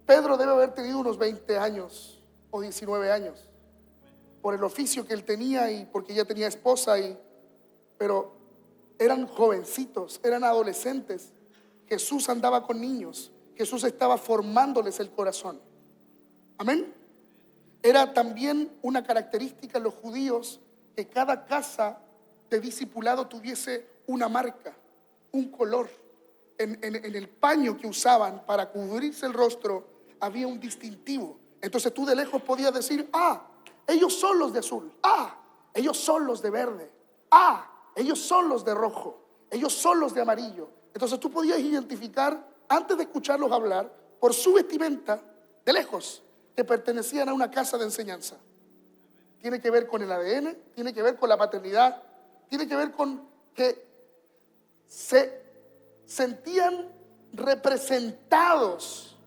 Pedro debe haber tenido unos 20 años o 19 años por el oficio que él tenía y porque ya tenía esposa, pero eran jovencitos, eran adolescentes. Jesús andaba con niños, Jesús estaba formándoles el corazón. Amén. Era también una característica en los judíos que cada casa de discipulado tuviese una marca, un color. En el paño que usaban para cubrirse el rostro había un distintivo. Entonces tú de lejos podías decir: ah, ellos son los de azul. Ah, ellos son los de verde. Ah, ellos son los de rojo. Ellos son los de amarillo. Entonces tú podías identificar, antes de escucharlos hablar, por su vestimenta, de lejos, que pertenecían a una casa de enseñanza. Tiene que ver con el ADN, tiene que ver con la paternidad, tiene que ver con que se sentían representados.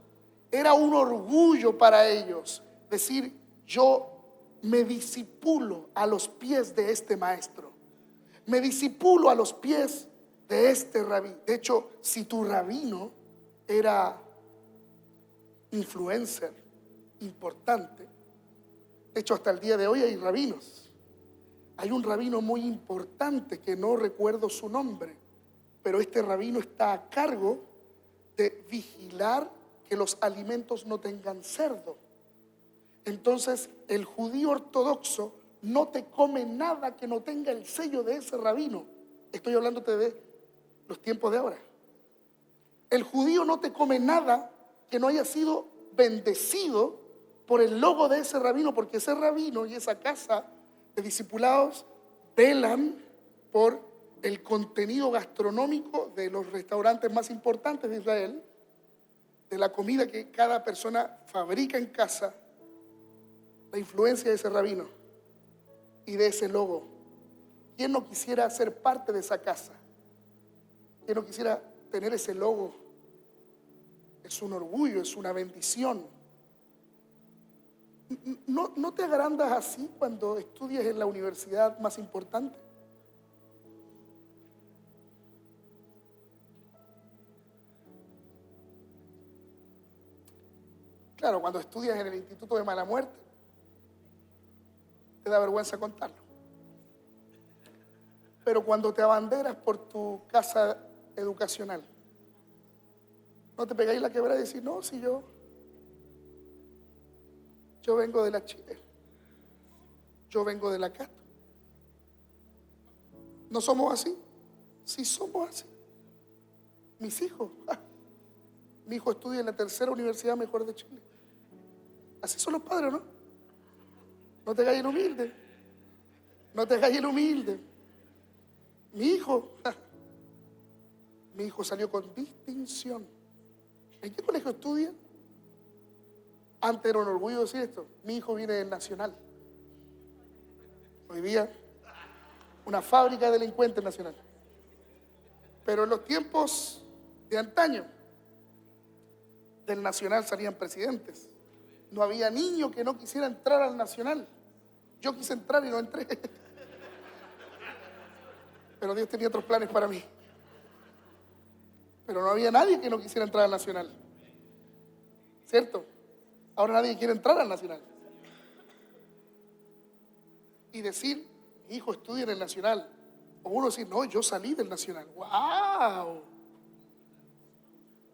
Era un orgullo para ellos decir: yo me disipulo a los pies de este maestro, me disipulo a los pies de este rabí. De hecho, si tu rabino era influencer importante, de hecho hasta el día de hoy hay rabinos. Hay un rabino muy importante que no recuerdo su nombre, pero este rabino está a cargo de vigilar que los alimentos no tengan cerdo. Entonces el judío ortodoxo no te come nada que no tenga el sello de ese rabino. Estoy hablándote de los tiempos de ahora. El judío no te come nada que no haya sido bendecido por el logo de ese rabino, porque ese rabino y esa casa de discipulados velan por el contenido gastronómico de los restaurantes más importantes de Israel, de la comida que cada persona fabrica en casa, la influencia de ese rabino y de ese logo. ¿Quién no quisiera ser parte de esa casa? ¿Quién no quisiera tener ese logo? Es un orgullo, es una bendición. ¿No te agrandas así cuando estudias en la universidad más importante? Claro, cuando estudias en el Instituto de Mala Muerte, te da vergüenza contarlo. Pero cuando te abanderas por tu casa educacional, no te pegáis la quebrada y decís: no, si yo vengo de la Chile, yo vengo de la Cato. ¿No somos así? Sí somos así. Mis hijos, mi hijo estudia en la tercera universidad mejor de Chile. Así son los padres, ¿no? No te hagas el humilde. No te hagas el humilde. Mi hijo salió con distinción. ¿En qué colegio estudia? Antes era un orgullo decir esto. Mi hijo viene del Nacional. Hoy día, una fábrica de delincuentes nacional. Pero en los tiempos de antaño, del Nacional salían presidentes. No había niño que no quisiera entrar al Nacional. Yo quise entrar y no entré. Pero Dios tenía otros planes para mí. Pero no había nadie que no quisiera entrar al Nacional. ¿Cierto? Ahora nadie quiere entrar al Nacional. Y decir: mi hijo estudia en el Nacional. O uno decir: no, yo salí del Nacional. ¡Wow!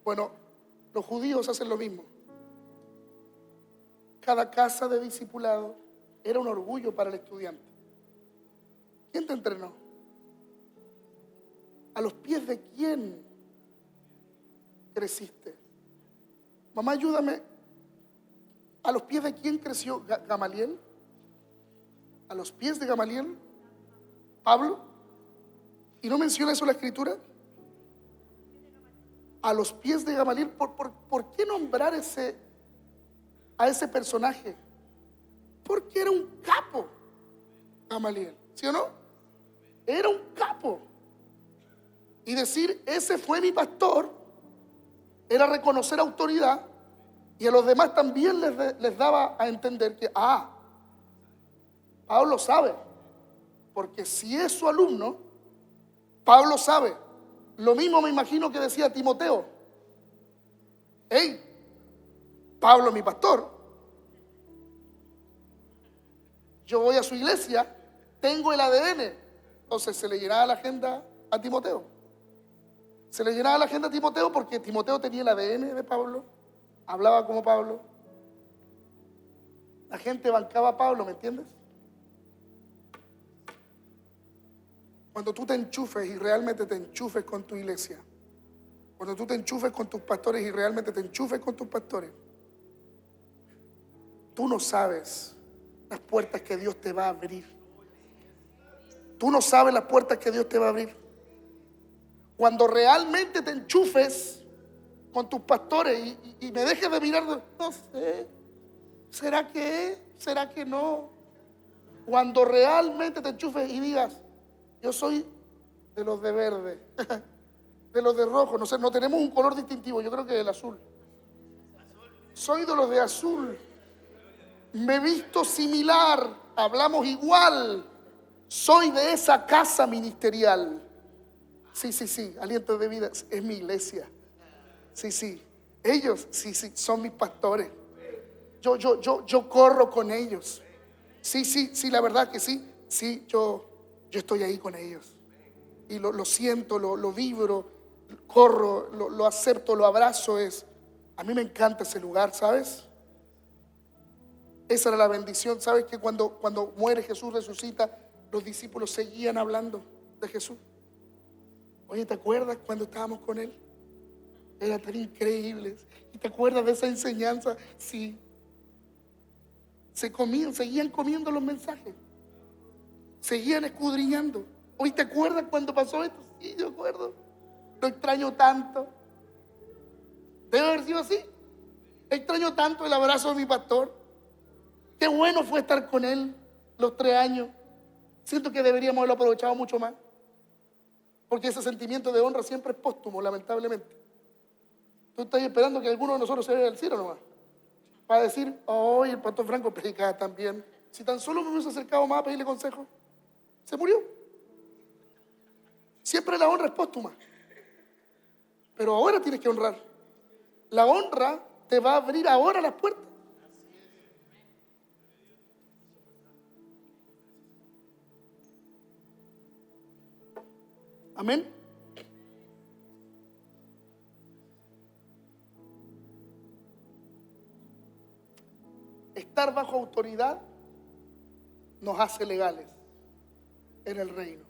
Bueno, los judíos hacen lo mismo. Cada casa de discipulado era un orgullo para el estudiante. ¿Quién te entrenó? ¿A los pies de quién creciste? Mamá, ayúdame. ¿A los pies de quién creció Gamaliel? ¿A los pies de Gamaliel? ¿Pablo? ¿Y no menciona eso la Escritura? A los pies de Gamaliel. ¿Por qué nombrar a ese personaje? Porque era un capo, Gamaliel, ¿sí o no? Era un capo. Y decir, ese fue mi pastor, era reconocer autoridad, y a los demás también les daba a entender que, Pablo sabe, porque si es su alumno, Pablo sabe. Lo mismo me imagino que decía Timoteo. Hey, Pablo mi pastor, yo voy a su iglesia, tengo el ADN. Entonces se le llenaba la agenda a Timoteo. Se le llenaba la agenda a Timoteo porque Timoteo tenía el ADN de Pablo, hablaba como Pablo. La gente bancaba a Pablo, ¿me entiendes? Cuando tú te enchufes y realmente te enchufes con tu iglesia, cuando tú te enchufes con tus pastores y realmente te enchufes con tus pastores, tú no sabes las puertas que Dios te va a abrir. Tú no sabes las puertas que Dios te va a abrir. Cuando realmente te enchufes con tus pastores y me dejes de mirar, no sé, ¿será que es? ¿Será que no? Cuando realmente te enchufes y digas, yo soy de los de verde, de los de rojo, no sé, no tenemos un color distintivo, yo creo que el azul. Soy de los de azul, me he visto similar, hablamos igual, soy de esa casa ministerial. Sí, Aliento de Vida es mi iglesia. Sí, ellos, sí, son mis pastores. Yo corro con ellos. Sí, la verdad que sí. Sí, yo estoy ahí con ellos. Y lo siento, lo vibro, corro, lo acepto, lo abrazo. A mí me encanta ese lugar, ¿sabes? Esa era la bendición. ¿Sabes que cuando muere Jesús, resucita, los discípulos seguían hablando de Jesús? Oye, ¿te acuerdas cuando estábamos con Él? Era tan increíble. ¿Y te acuerdas de esa enseñanza? Sí. Seguían comiendo los mensajes. Seguían escudriñando. Oye, ¿te acuerdas cuando pasó esto? Sí, yo acuerdo. Lo extraño tanto. Debe haber sido así. Extraño tanto el abrazo de mi pastor. Qué bueno fue estar con él los 3 años. Siento que deberíamos haberlo aprovechado mucho más. Porque ese sentimiento de honra siempre es póstumo, lamentablemente. Tú estás esperando que alguno de nosotros se vaya al cielo nomás. Para decir, el pastor Franco predicaba también. Si tan solo me hubiese acercado más a pedirle consejo, se murió. Siempre la honra es póstuma. Pero ahora tienes que honrar. La honra te va a abrir ahora las puertas. Amén. Estar bajo autoridad nos hace legales en el reino.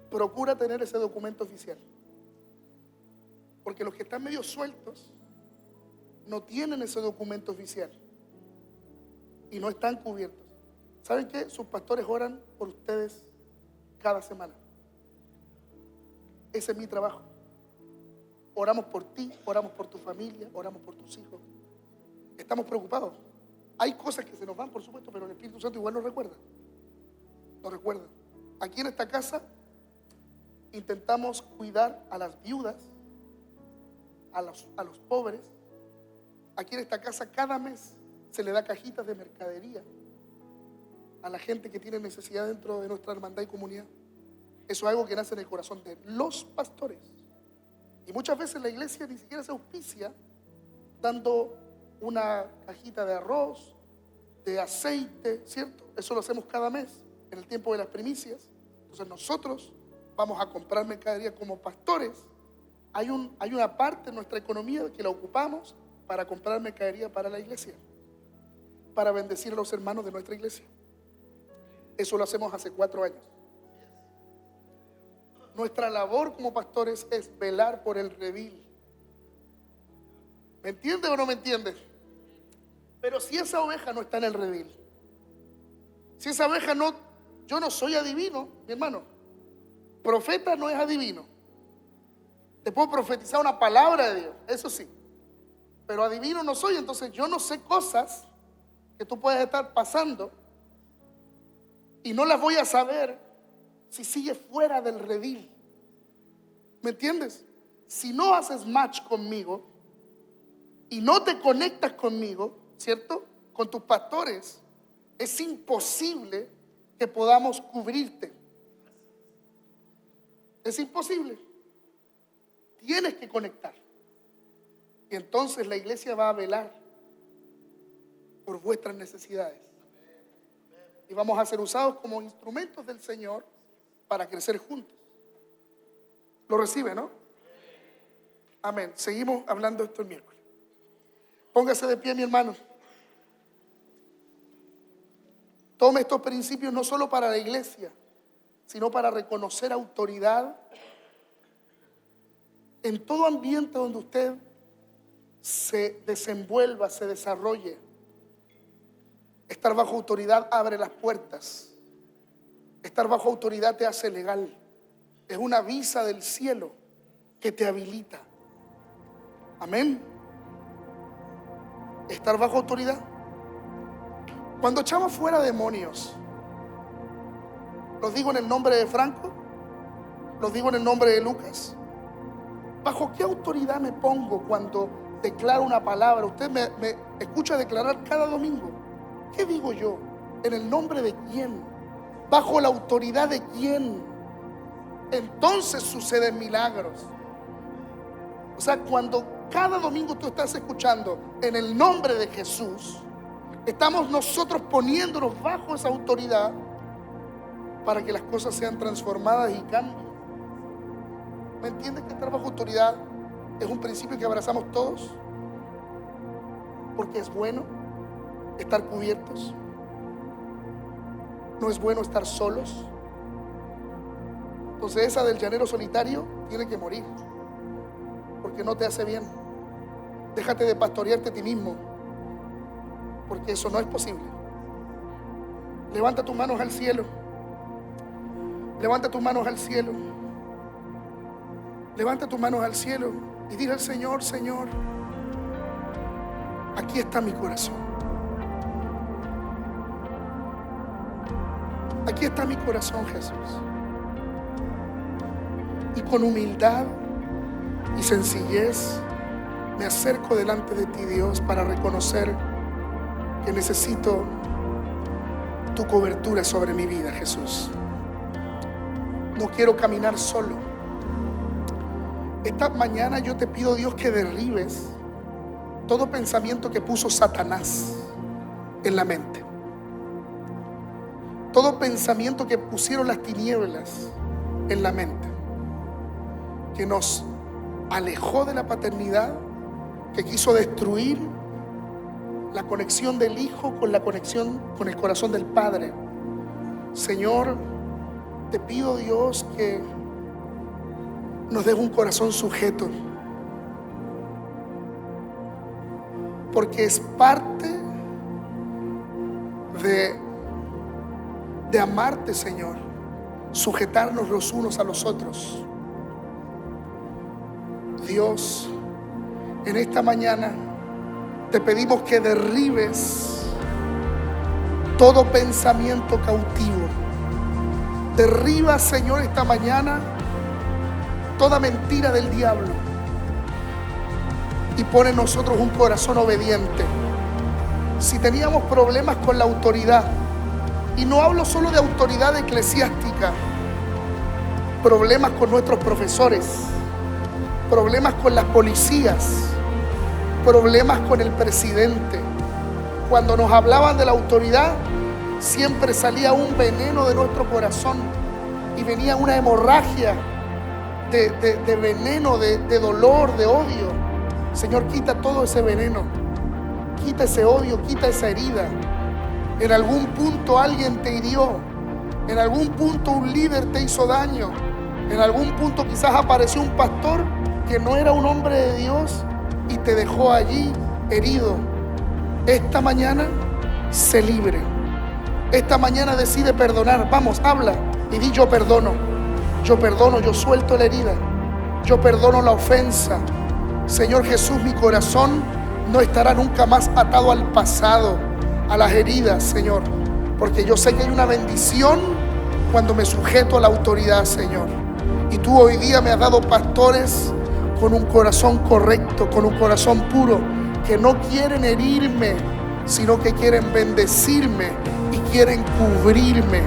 Procura tener ese documento oficial. Porque los que están medio sueltos no tienen ese documento oficial y no están cubiertos. ¿Saben qué? Sus pastores oran por ustedes cada semana. Ese es mi trabajo. Oramos por ti, oramos por tu familia, oramos por tus hijos. Estamos preocupados. Hay cosas que se nos van, por supuesto, pero el Espíritu Santo igual nos recuerda. Nos recuerda. Aquí en esta casa intentamos cuidar a las viudas, a los pobres. Aquí en esta casa cada mes se le da cajitas de mercadería a la gente que tiene necesidad dentro de nuestra hermandad y comunidad. Eso es algo que nace en el corazón de los pastores. Y muchas veces la iglesia ni siquiera se auspicia dando una cajita de arroz, de aceite, ¿cierto? Eso lo hacemos cada mes en el tiempo de las primicias. Entonces nosotros vamos a comprar mercadería como pastores. Hay una parte de nuestra economía que la ocupamos para comprar mercadería para la iglesia, para bendecir a los hermanos de nuestra iglesia. Eso lo hacemos hace 4 años. nuestra labor como pastores es velar por el redil. ¿Me entiendes o no me entiendes? Pero si esa oveja no está en el redil, si esa oveja no, yo no soy adivino, mi hermano. Profeta no es adivino. Te puedo profetizar una palabra de Dios, eso sí, pero adivino no soy. Entonces yo no sé cosas que tú puedes estar pasando y no las voy a saber si sigues fuera del redil. ¿Me entiendes? Si no haces match conmigo y no te conectas conmigo, ¿cierto? Con tus pastores, es imposible que podamos cubrirte. Es imposible. Tienes que conectar. Y entonces la iglesia va a velar por vuestras necesidades. Y vamos a ser usados como instrumentos del Señor para crecer juntos. ¿Lo recibe, no? Amén. Seguimos hablando esto el miércoles. Póngase de pie, mi hermano. Tome estos principios no solo para la iglesia, sino para reconocer autoridad en todo ambiente donde usted se desenvuelva, se desarrolle. Estar bajo autoridad abre las puertas. Estar bajo autoridad te hace legal. Es una visa del cielo que te habilita. Amén. Estar bajo autoridad. Cuando echamos fuera demonios, los digo en el nombre de Franco, los digo en el nombre de Lucas. ¿Bajo qué autoridad me pongo cuando declaro una palabra? Usted me escucha declarar cada domingo. ¿Qué digo yo? ¿En el nombre de quién? ¿Bajo la autoridad de quién? Entonces suceden milagros. O sea, cuando cada domingo tú estás escuchando en el nombre de Jesús, estamos nosotros poniéndonos bajo esa autoridad para que las cosas sean transformadas y cambien. ¿Me entiendes que estar bajo autoridad es un principio que abrazamos todos? Porque es bueno estar cubiertos. No es bueno estar solos. Entonces esa del llanero solitario tiene que morir, porque no te hace bien. Déjate de pastorearte a ti mismo, porque eso no es posible. Levanta tus manos al cielo. Levanta tus manos al cielo. Levanta tus manos al cielo y dile al Señor: Señor, aquí está mi corazón. Aquí está mi corazón, Jesús. Y con humildad y sencillez me acerco delante de ti, Dios, para reconocer que necesito tu cobertura sobre mi vida, Jesús. No quiero caminar solo. Esta mañana yo te pido, Dios, que derribes todo pensamiento que puso Satanás en la mente. Todo pensamiento que pusieron las tinieblas en la mente, que nos alejó de la paternidad, que quiso destruir la conexión del Hijo con la conexión con el corazón del Padre. Señor, te pido, Dios, que nos des un corazón sujeto, porque es parte de amarte, Señor, sujetarnos los unos a los otros. Dios, en esta mañana te pedimos que derribes todo pensamiento cautivo. Derriba, Señor, esta mañana toda mentira del diablo y pone en nosotros un corazón obediente. Si teníamos problemas con la autoridad, y no hablo solo de autoridad eclesiástica, problemas con nuestros profesores, problemas con las policías, problemas con el presidente. Cuando nos hablaban de la autoridad, siempre salía un veneno de nuestro corazón y venía una hemorragia de veneno, de dolor, de odio. Señor, quita todo ese veneno, quita ese odio, quita esa herida. En algún punto alguien te hirió, en algún punto un líder te hizo daño. En algún punto quizás apareció un pastor que no era un hombre de Dios y te dejó allí herido. Esta mañana sé libre. Esta mañana decide perdonar. Vamos, habla y di: yo perdono, yo suelto la herida, yo perdono la ofensa. Señor Jesús, mi corazón no estará nunca más atado al pasado, a las heridas, Señor, porque yo sé que hay una bendición cuando me sujeto a la autoridad, Señor. Y tú hoy día me has dado pastores con un corazón correcto, con un corazón puro, que no quieren herirme, sino que quieren bendecirme y quieren cubrirme.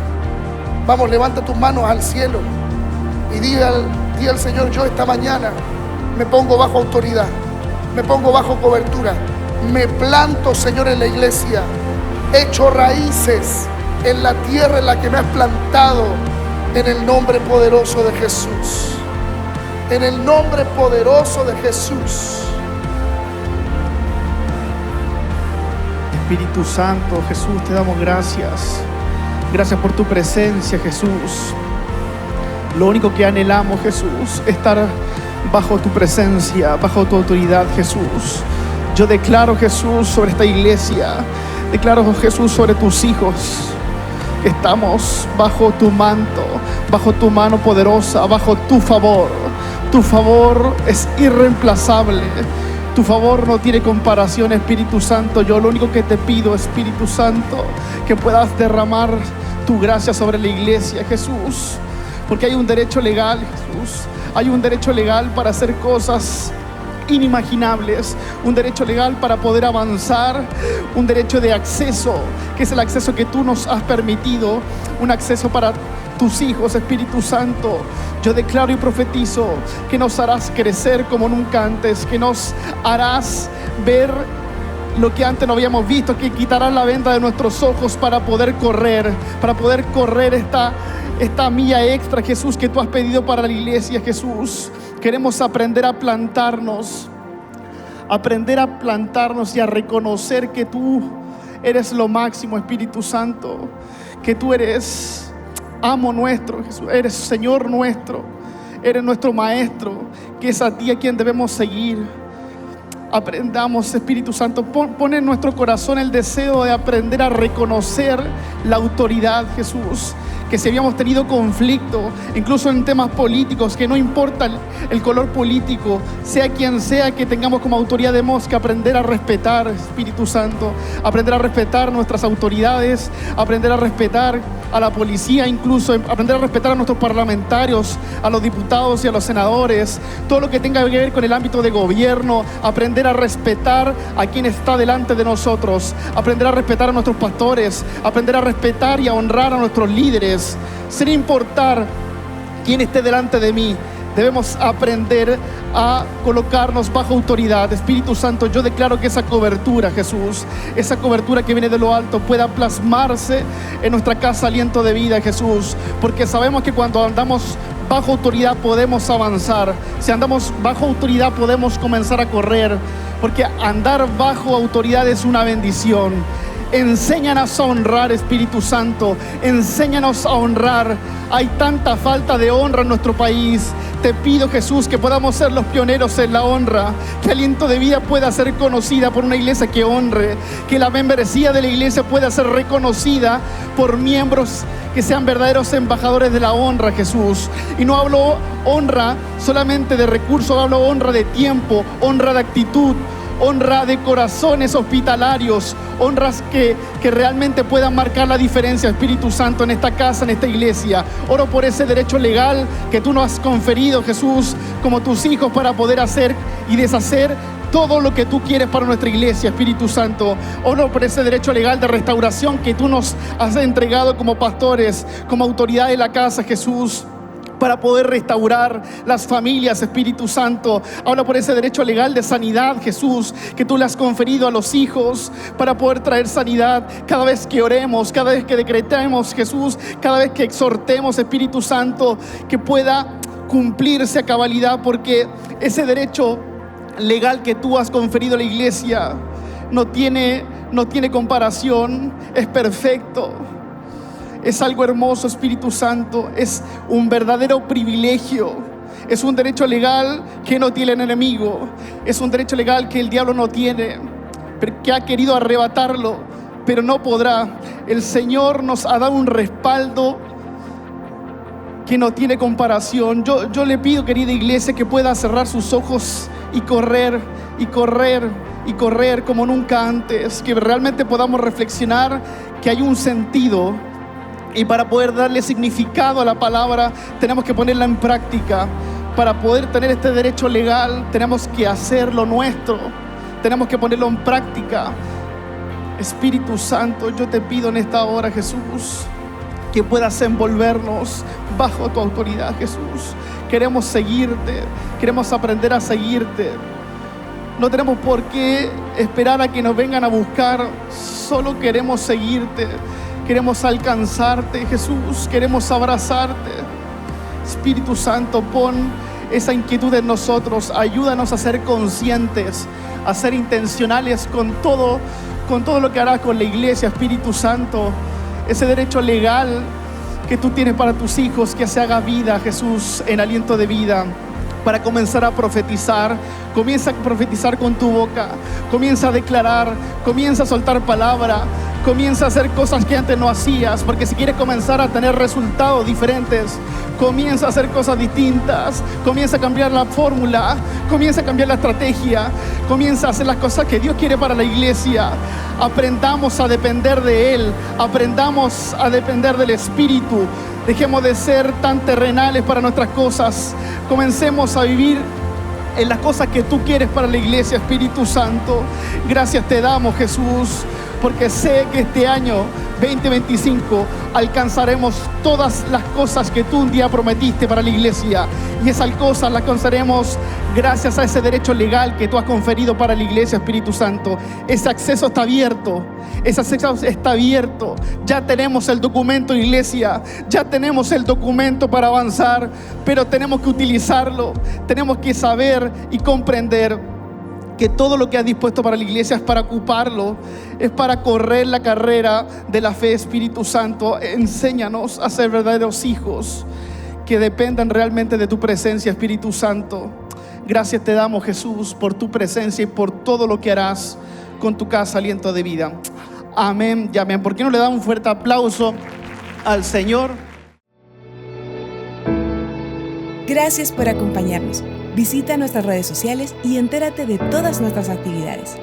Vamos, levanta tus manos al cielo y di al Señor: yo esta mañana me pongo bajo autoridad, me pongo bajo cobertura, me planto, Señor, en la iglesia, echo raíces en la tierra en la que me has plantado, en el nombre poderoso de Jesús, en el nombre poderoso de Jesús. Espíritu Santo, Jesús, te damos gracias. Gracias por tu presencia, Jesús. Lo único que anhelamos, Jesús, es estar bajo tu presencia, bajo tu autoridad, Jesús. Yo declaro, Jesús, sobre esta iglesia, declaro, Jesús, sobre tus hijos, que estamos bajo tu manto, bajo tu mano poderosa, bajo tu favor. Tu favor es irreemplazable. Tu favor no tiene comparación, Espíritu Santo. Yo lo único que te pido, Espíritu Santo, que puedas derramar tu gracia sobre la iglesia, Jesús, porque hay un derecho legal, Jesús. Hay un derecho legal para hacer cosas inimaginables, un derecho legal para poder avanzar, un derecho de acceso, que es el acceso que tú nos has permitido, un acceso para tus hijos, Espíritu Santo. Yo declaro y profetizo que nos harás crecer como nunca antes, que nos harás ver lo que antes no habíamos visto, que quitarás la venda de nuestros ojos para poder correr esta milla extra, Jesús, que tú has pedido para la iglesia, Jesús. Queremos aprender a plantarnos y a reconocer que tú eres lo máximo, Espíritu Santo, que tú eres amo nuestro, Jesús, eres Señor nuestro, eres nuestro Maestro, que es a ti a quien debemos seguir. Aprendamos, Espíritu Santo, pon en nuestro corazón el deseo de aprender a reconocer la autoridad, Jesús, que si habíamos tenido conflicto, incluso en temas políticos, que no importa el color político, sea quien sea que tengamos como autoridad, debemos que aprender a respetar, Espíritu Santo, aprender a respetar nuestras autoridades, aprender a respetar a la policía, incluso aprender a respetar a nuestros parlamentarios, a los diputados y a los senadores, todo lo que tenga que ver con el ámbito de gobierno, aprender a respetar a quien está delante de nosotros, aprender a respetar a nuestros pastores, aprender a respetar y a honrar a nuestros líderes, sin importar quién esté delante de mí. Debemos aprender a colocarnos bajo autoridad. Espíritu Santo, yo declaro que esa cobertura, Jesús, esa cobertura que viene de lo alto, pueda plasmarse en nuestra casa Aliento de Vida, Jesús, porque sabemos que cuando andamos bajo autoridad podemos avanzar. Si andamos bajo autoridad podemos comenzar a correr, porque andar bajo autoridad es una bendición. Enséñanos a honrar, Espíritu Santo. Enséñanos a honrar. Hay tanta falta de honra en nuestro país. Te pido, Jesús, que podamos ser los pioneros en la honra. Que Aliento de Vida pueda ser conocida por una iglesia que honre. Que la membresía de la iglesia pueda ser reconocida por miembros que sean verdaderos embajadores de la honra, Jesús. Y no hablo honra solamente de recursos, hablo honra de tiempo, honra de actitud, honra de corazones hospitalarios, honras que realmente puedan marcar la diferencia, Espíritu Santo, en esta casa, en esta iglesia. Oro por ese derecho legal que tú nos has conferido, Jesús, como tus hijos, para poder hacer y deshacer todo lo que tú quieres para nuestra iglesia, Espíritu Santo. Oro por ese derecho legal de restauración que tú nos has entregado como pastores, como autoridad de la casa, Jesús, para poder restaurar las familias, Espíritu Santo. Habla por ese derecho legal de sanidad, Jesús, que tú le has conferido a los hijos para poder traer sanidad cada vez que oremos, cada vez que decretemos, Jesús, cada vez que exhortemos, Espíritu Santo, que pueda cumplirse a cabalidad, porque ese derecho legal que tú has conferido a la iglesia no tiene comparación, es perfecto. Es algo hermoso, Espíritu Santo. Es un verdadero privilegio. Es un derecho legal que no tiene el enemigo. Es un derecho legal que el diablo no tiene, pero que ha querido arrebatarlo, pero no podrá. El Señor nos ha dado un respaldo que no tiene comparación. Yo le pido, querida iglesia, que pueda cerrar sus ojos y correr, y correr, y correr como nunca antes. Que realmente podamos reflexionar que hay un sentido, y para poder darle significado a la palabra tenemos que ponerla en práctica. Para poder tener este derecho legal tenemos que hacerlo nuestro, tenemos que ponerlo en práctica. Espíritu Santo, yo te pido en esta hora, Jesús, que puedas envolvernos bajo tu autoridad, Jesús. Queremos seguirte, queremos aprender a seguirte. No tenemos por qué esperar a que nos vengan a buscar, solo queremos seguirte, queremos alcanzarte, Jesús, queremos abrazarte. Espíritu Santo, pon esa inquietud en nosotros, ayúdanos a ser conscientes, a ser intencionales con todo lo que harás con la iglesia, Espíritu Santo. Ese derecho legal que tú tienes para tus hijos, que se haga vida, Jesús, en aliento de vida. Para comenzar a profetizar, comienza a profetizar con tu boca, comienza a declarar, comienza a soltar palabra, comienza a hacer cosas que antes no hacías, porque si quieres comenzar a tener resultados diferentes, comienza a hacer cosas distintas, comienza a cambiar la fórmula, comienza a cambiar la estrategia, comienza a hacer las cosas que Dios quiere para la iglesia. Aprendamos a depender de Él, aprendamos a depender del Espíritu. Dejemos de ser tan terrenales para nuestras cosas. Comencemos a vivir en las cosas que tú quieres para la iglesia, Espíritu Santo. Gracias te damos, Jesús, porque sé que este año 2025 alcanzaremos todas las cosas que tú un día prometiste para la iglesia. Y esas cosas las alcanzaremos gracias a ese derecho legal que tú has conferido para la iglesia, Espíritu Santo. Ese acceso está abierto. Ese acceso está abierto. Ya tenemos el documento, iglesia. Ya tenemos el documento para avanzar, pero tenemos que utilizarlo. Tenemos que saber y comprender que todo lo que has dispuesto para la iglesia es para ocuparlo, es para correr la carrera de la fe, Espíritu Santo. Enséñanos a ser verdaderos hijos que dependan realmente de tu presencia, Espíritu Santo. Gracias te damos, Jesús, por tu presencia y por todo lo que harás con tu casa, aliento de vida. Amén y amén. ¿Por qué no le damos un fuerte aplauso al Señor? Gracias por acompañarnos. Visita nuestras redes sociales y entérate de todas nuestras actividades.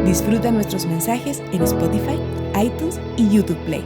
Disfruta nuestros mensajes en Spotify, iTunes y YouTube Play.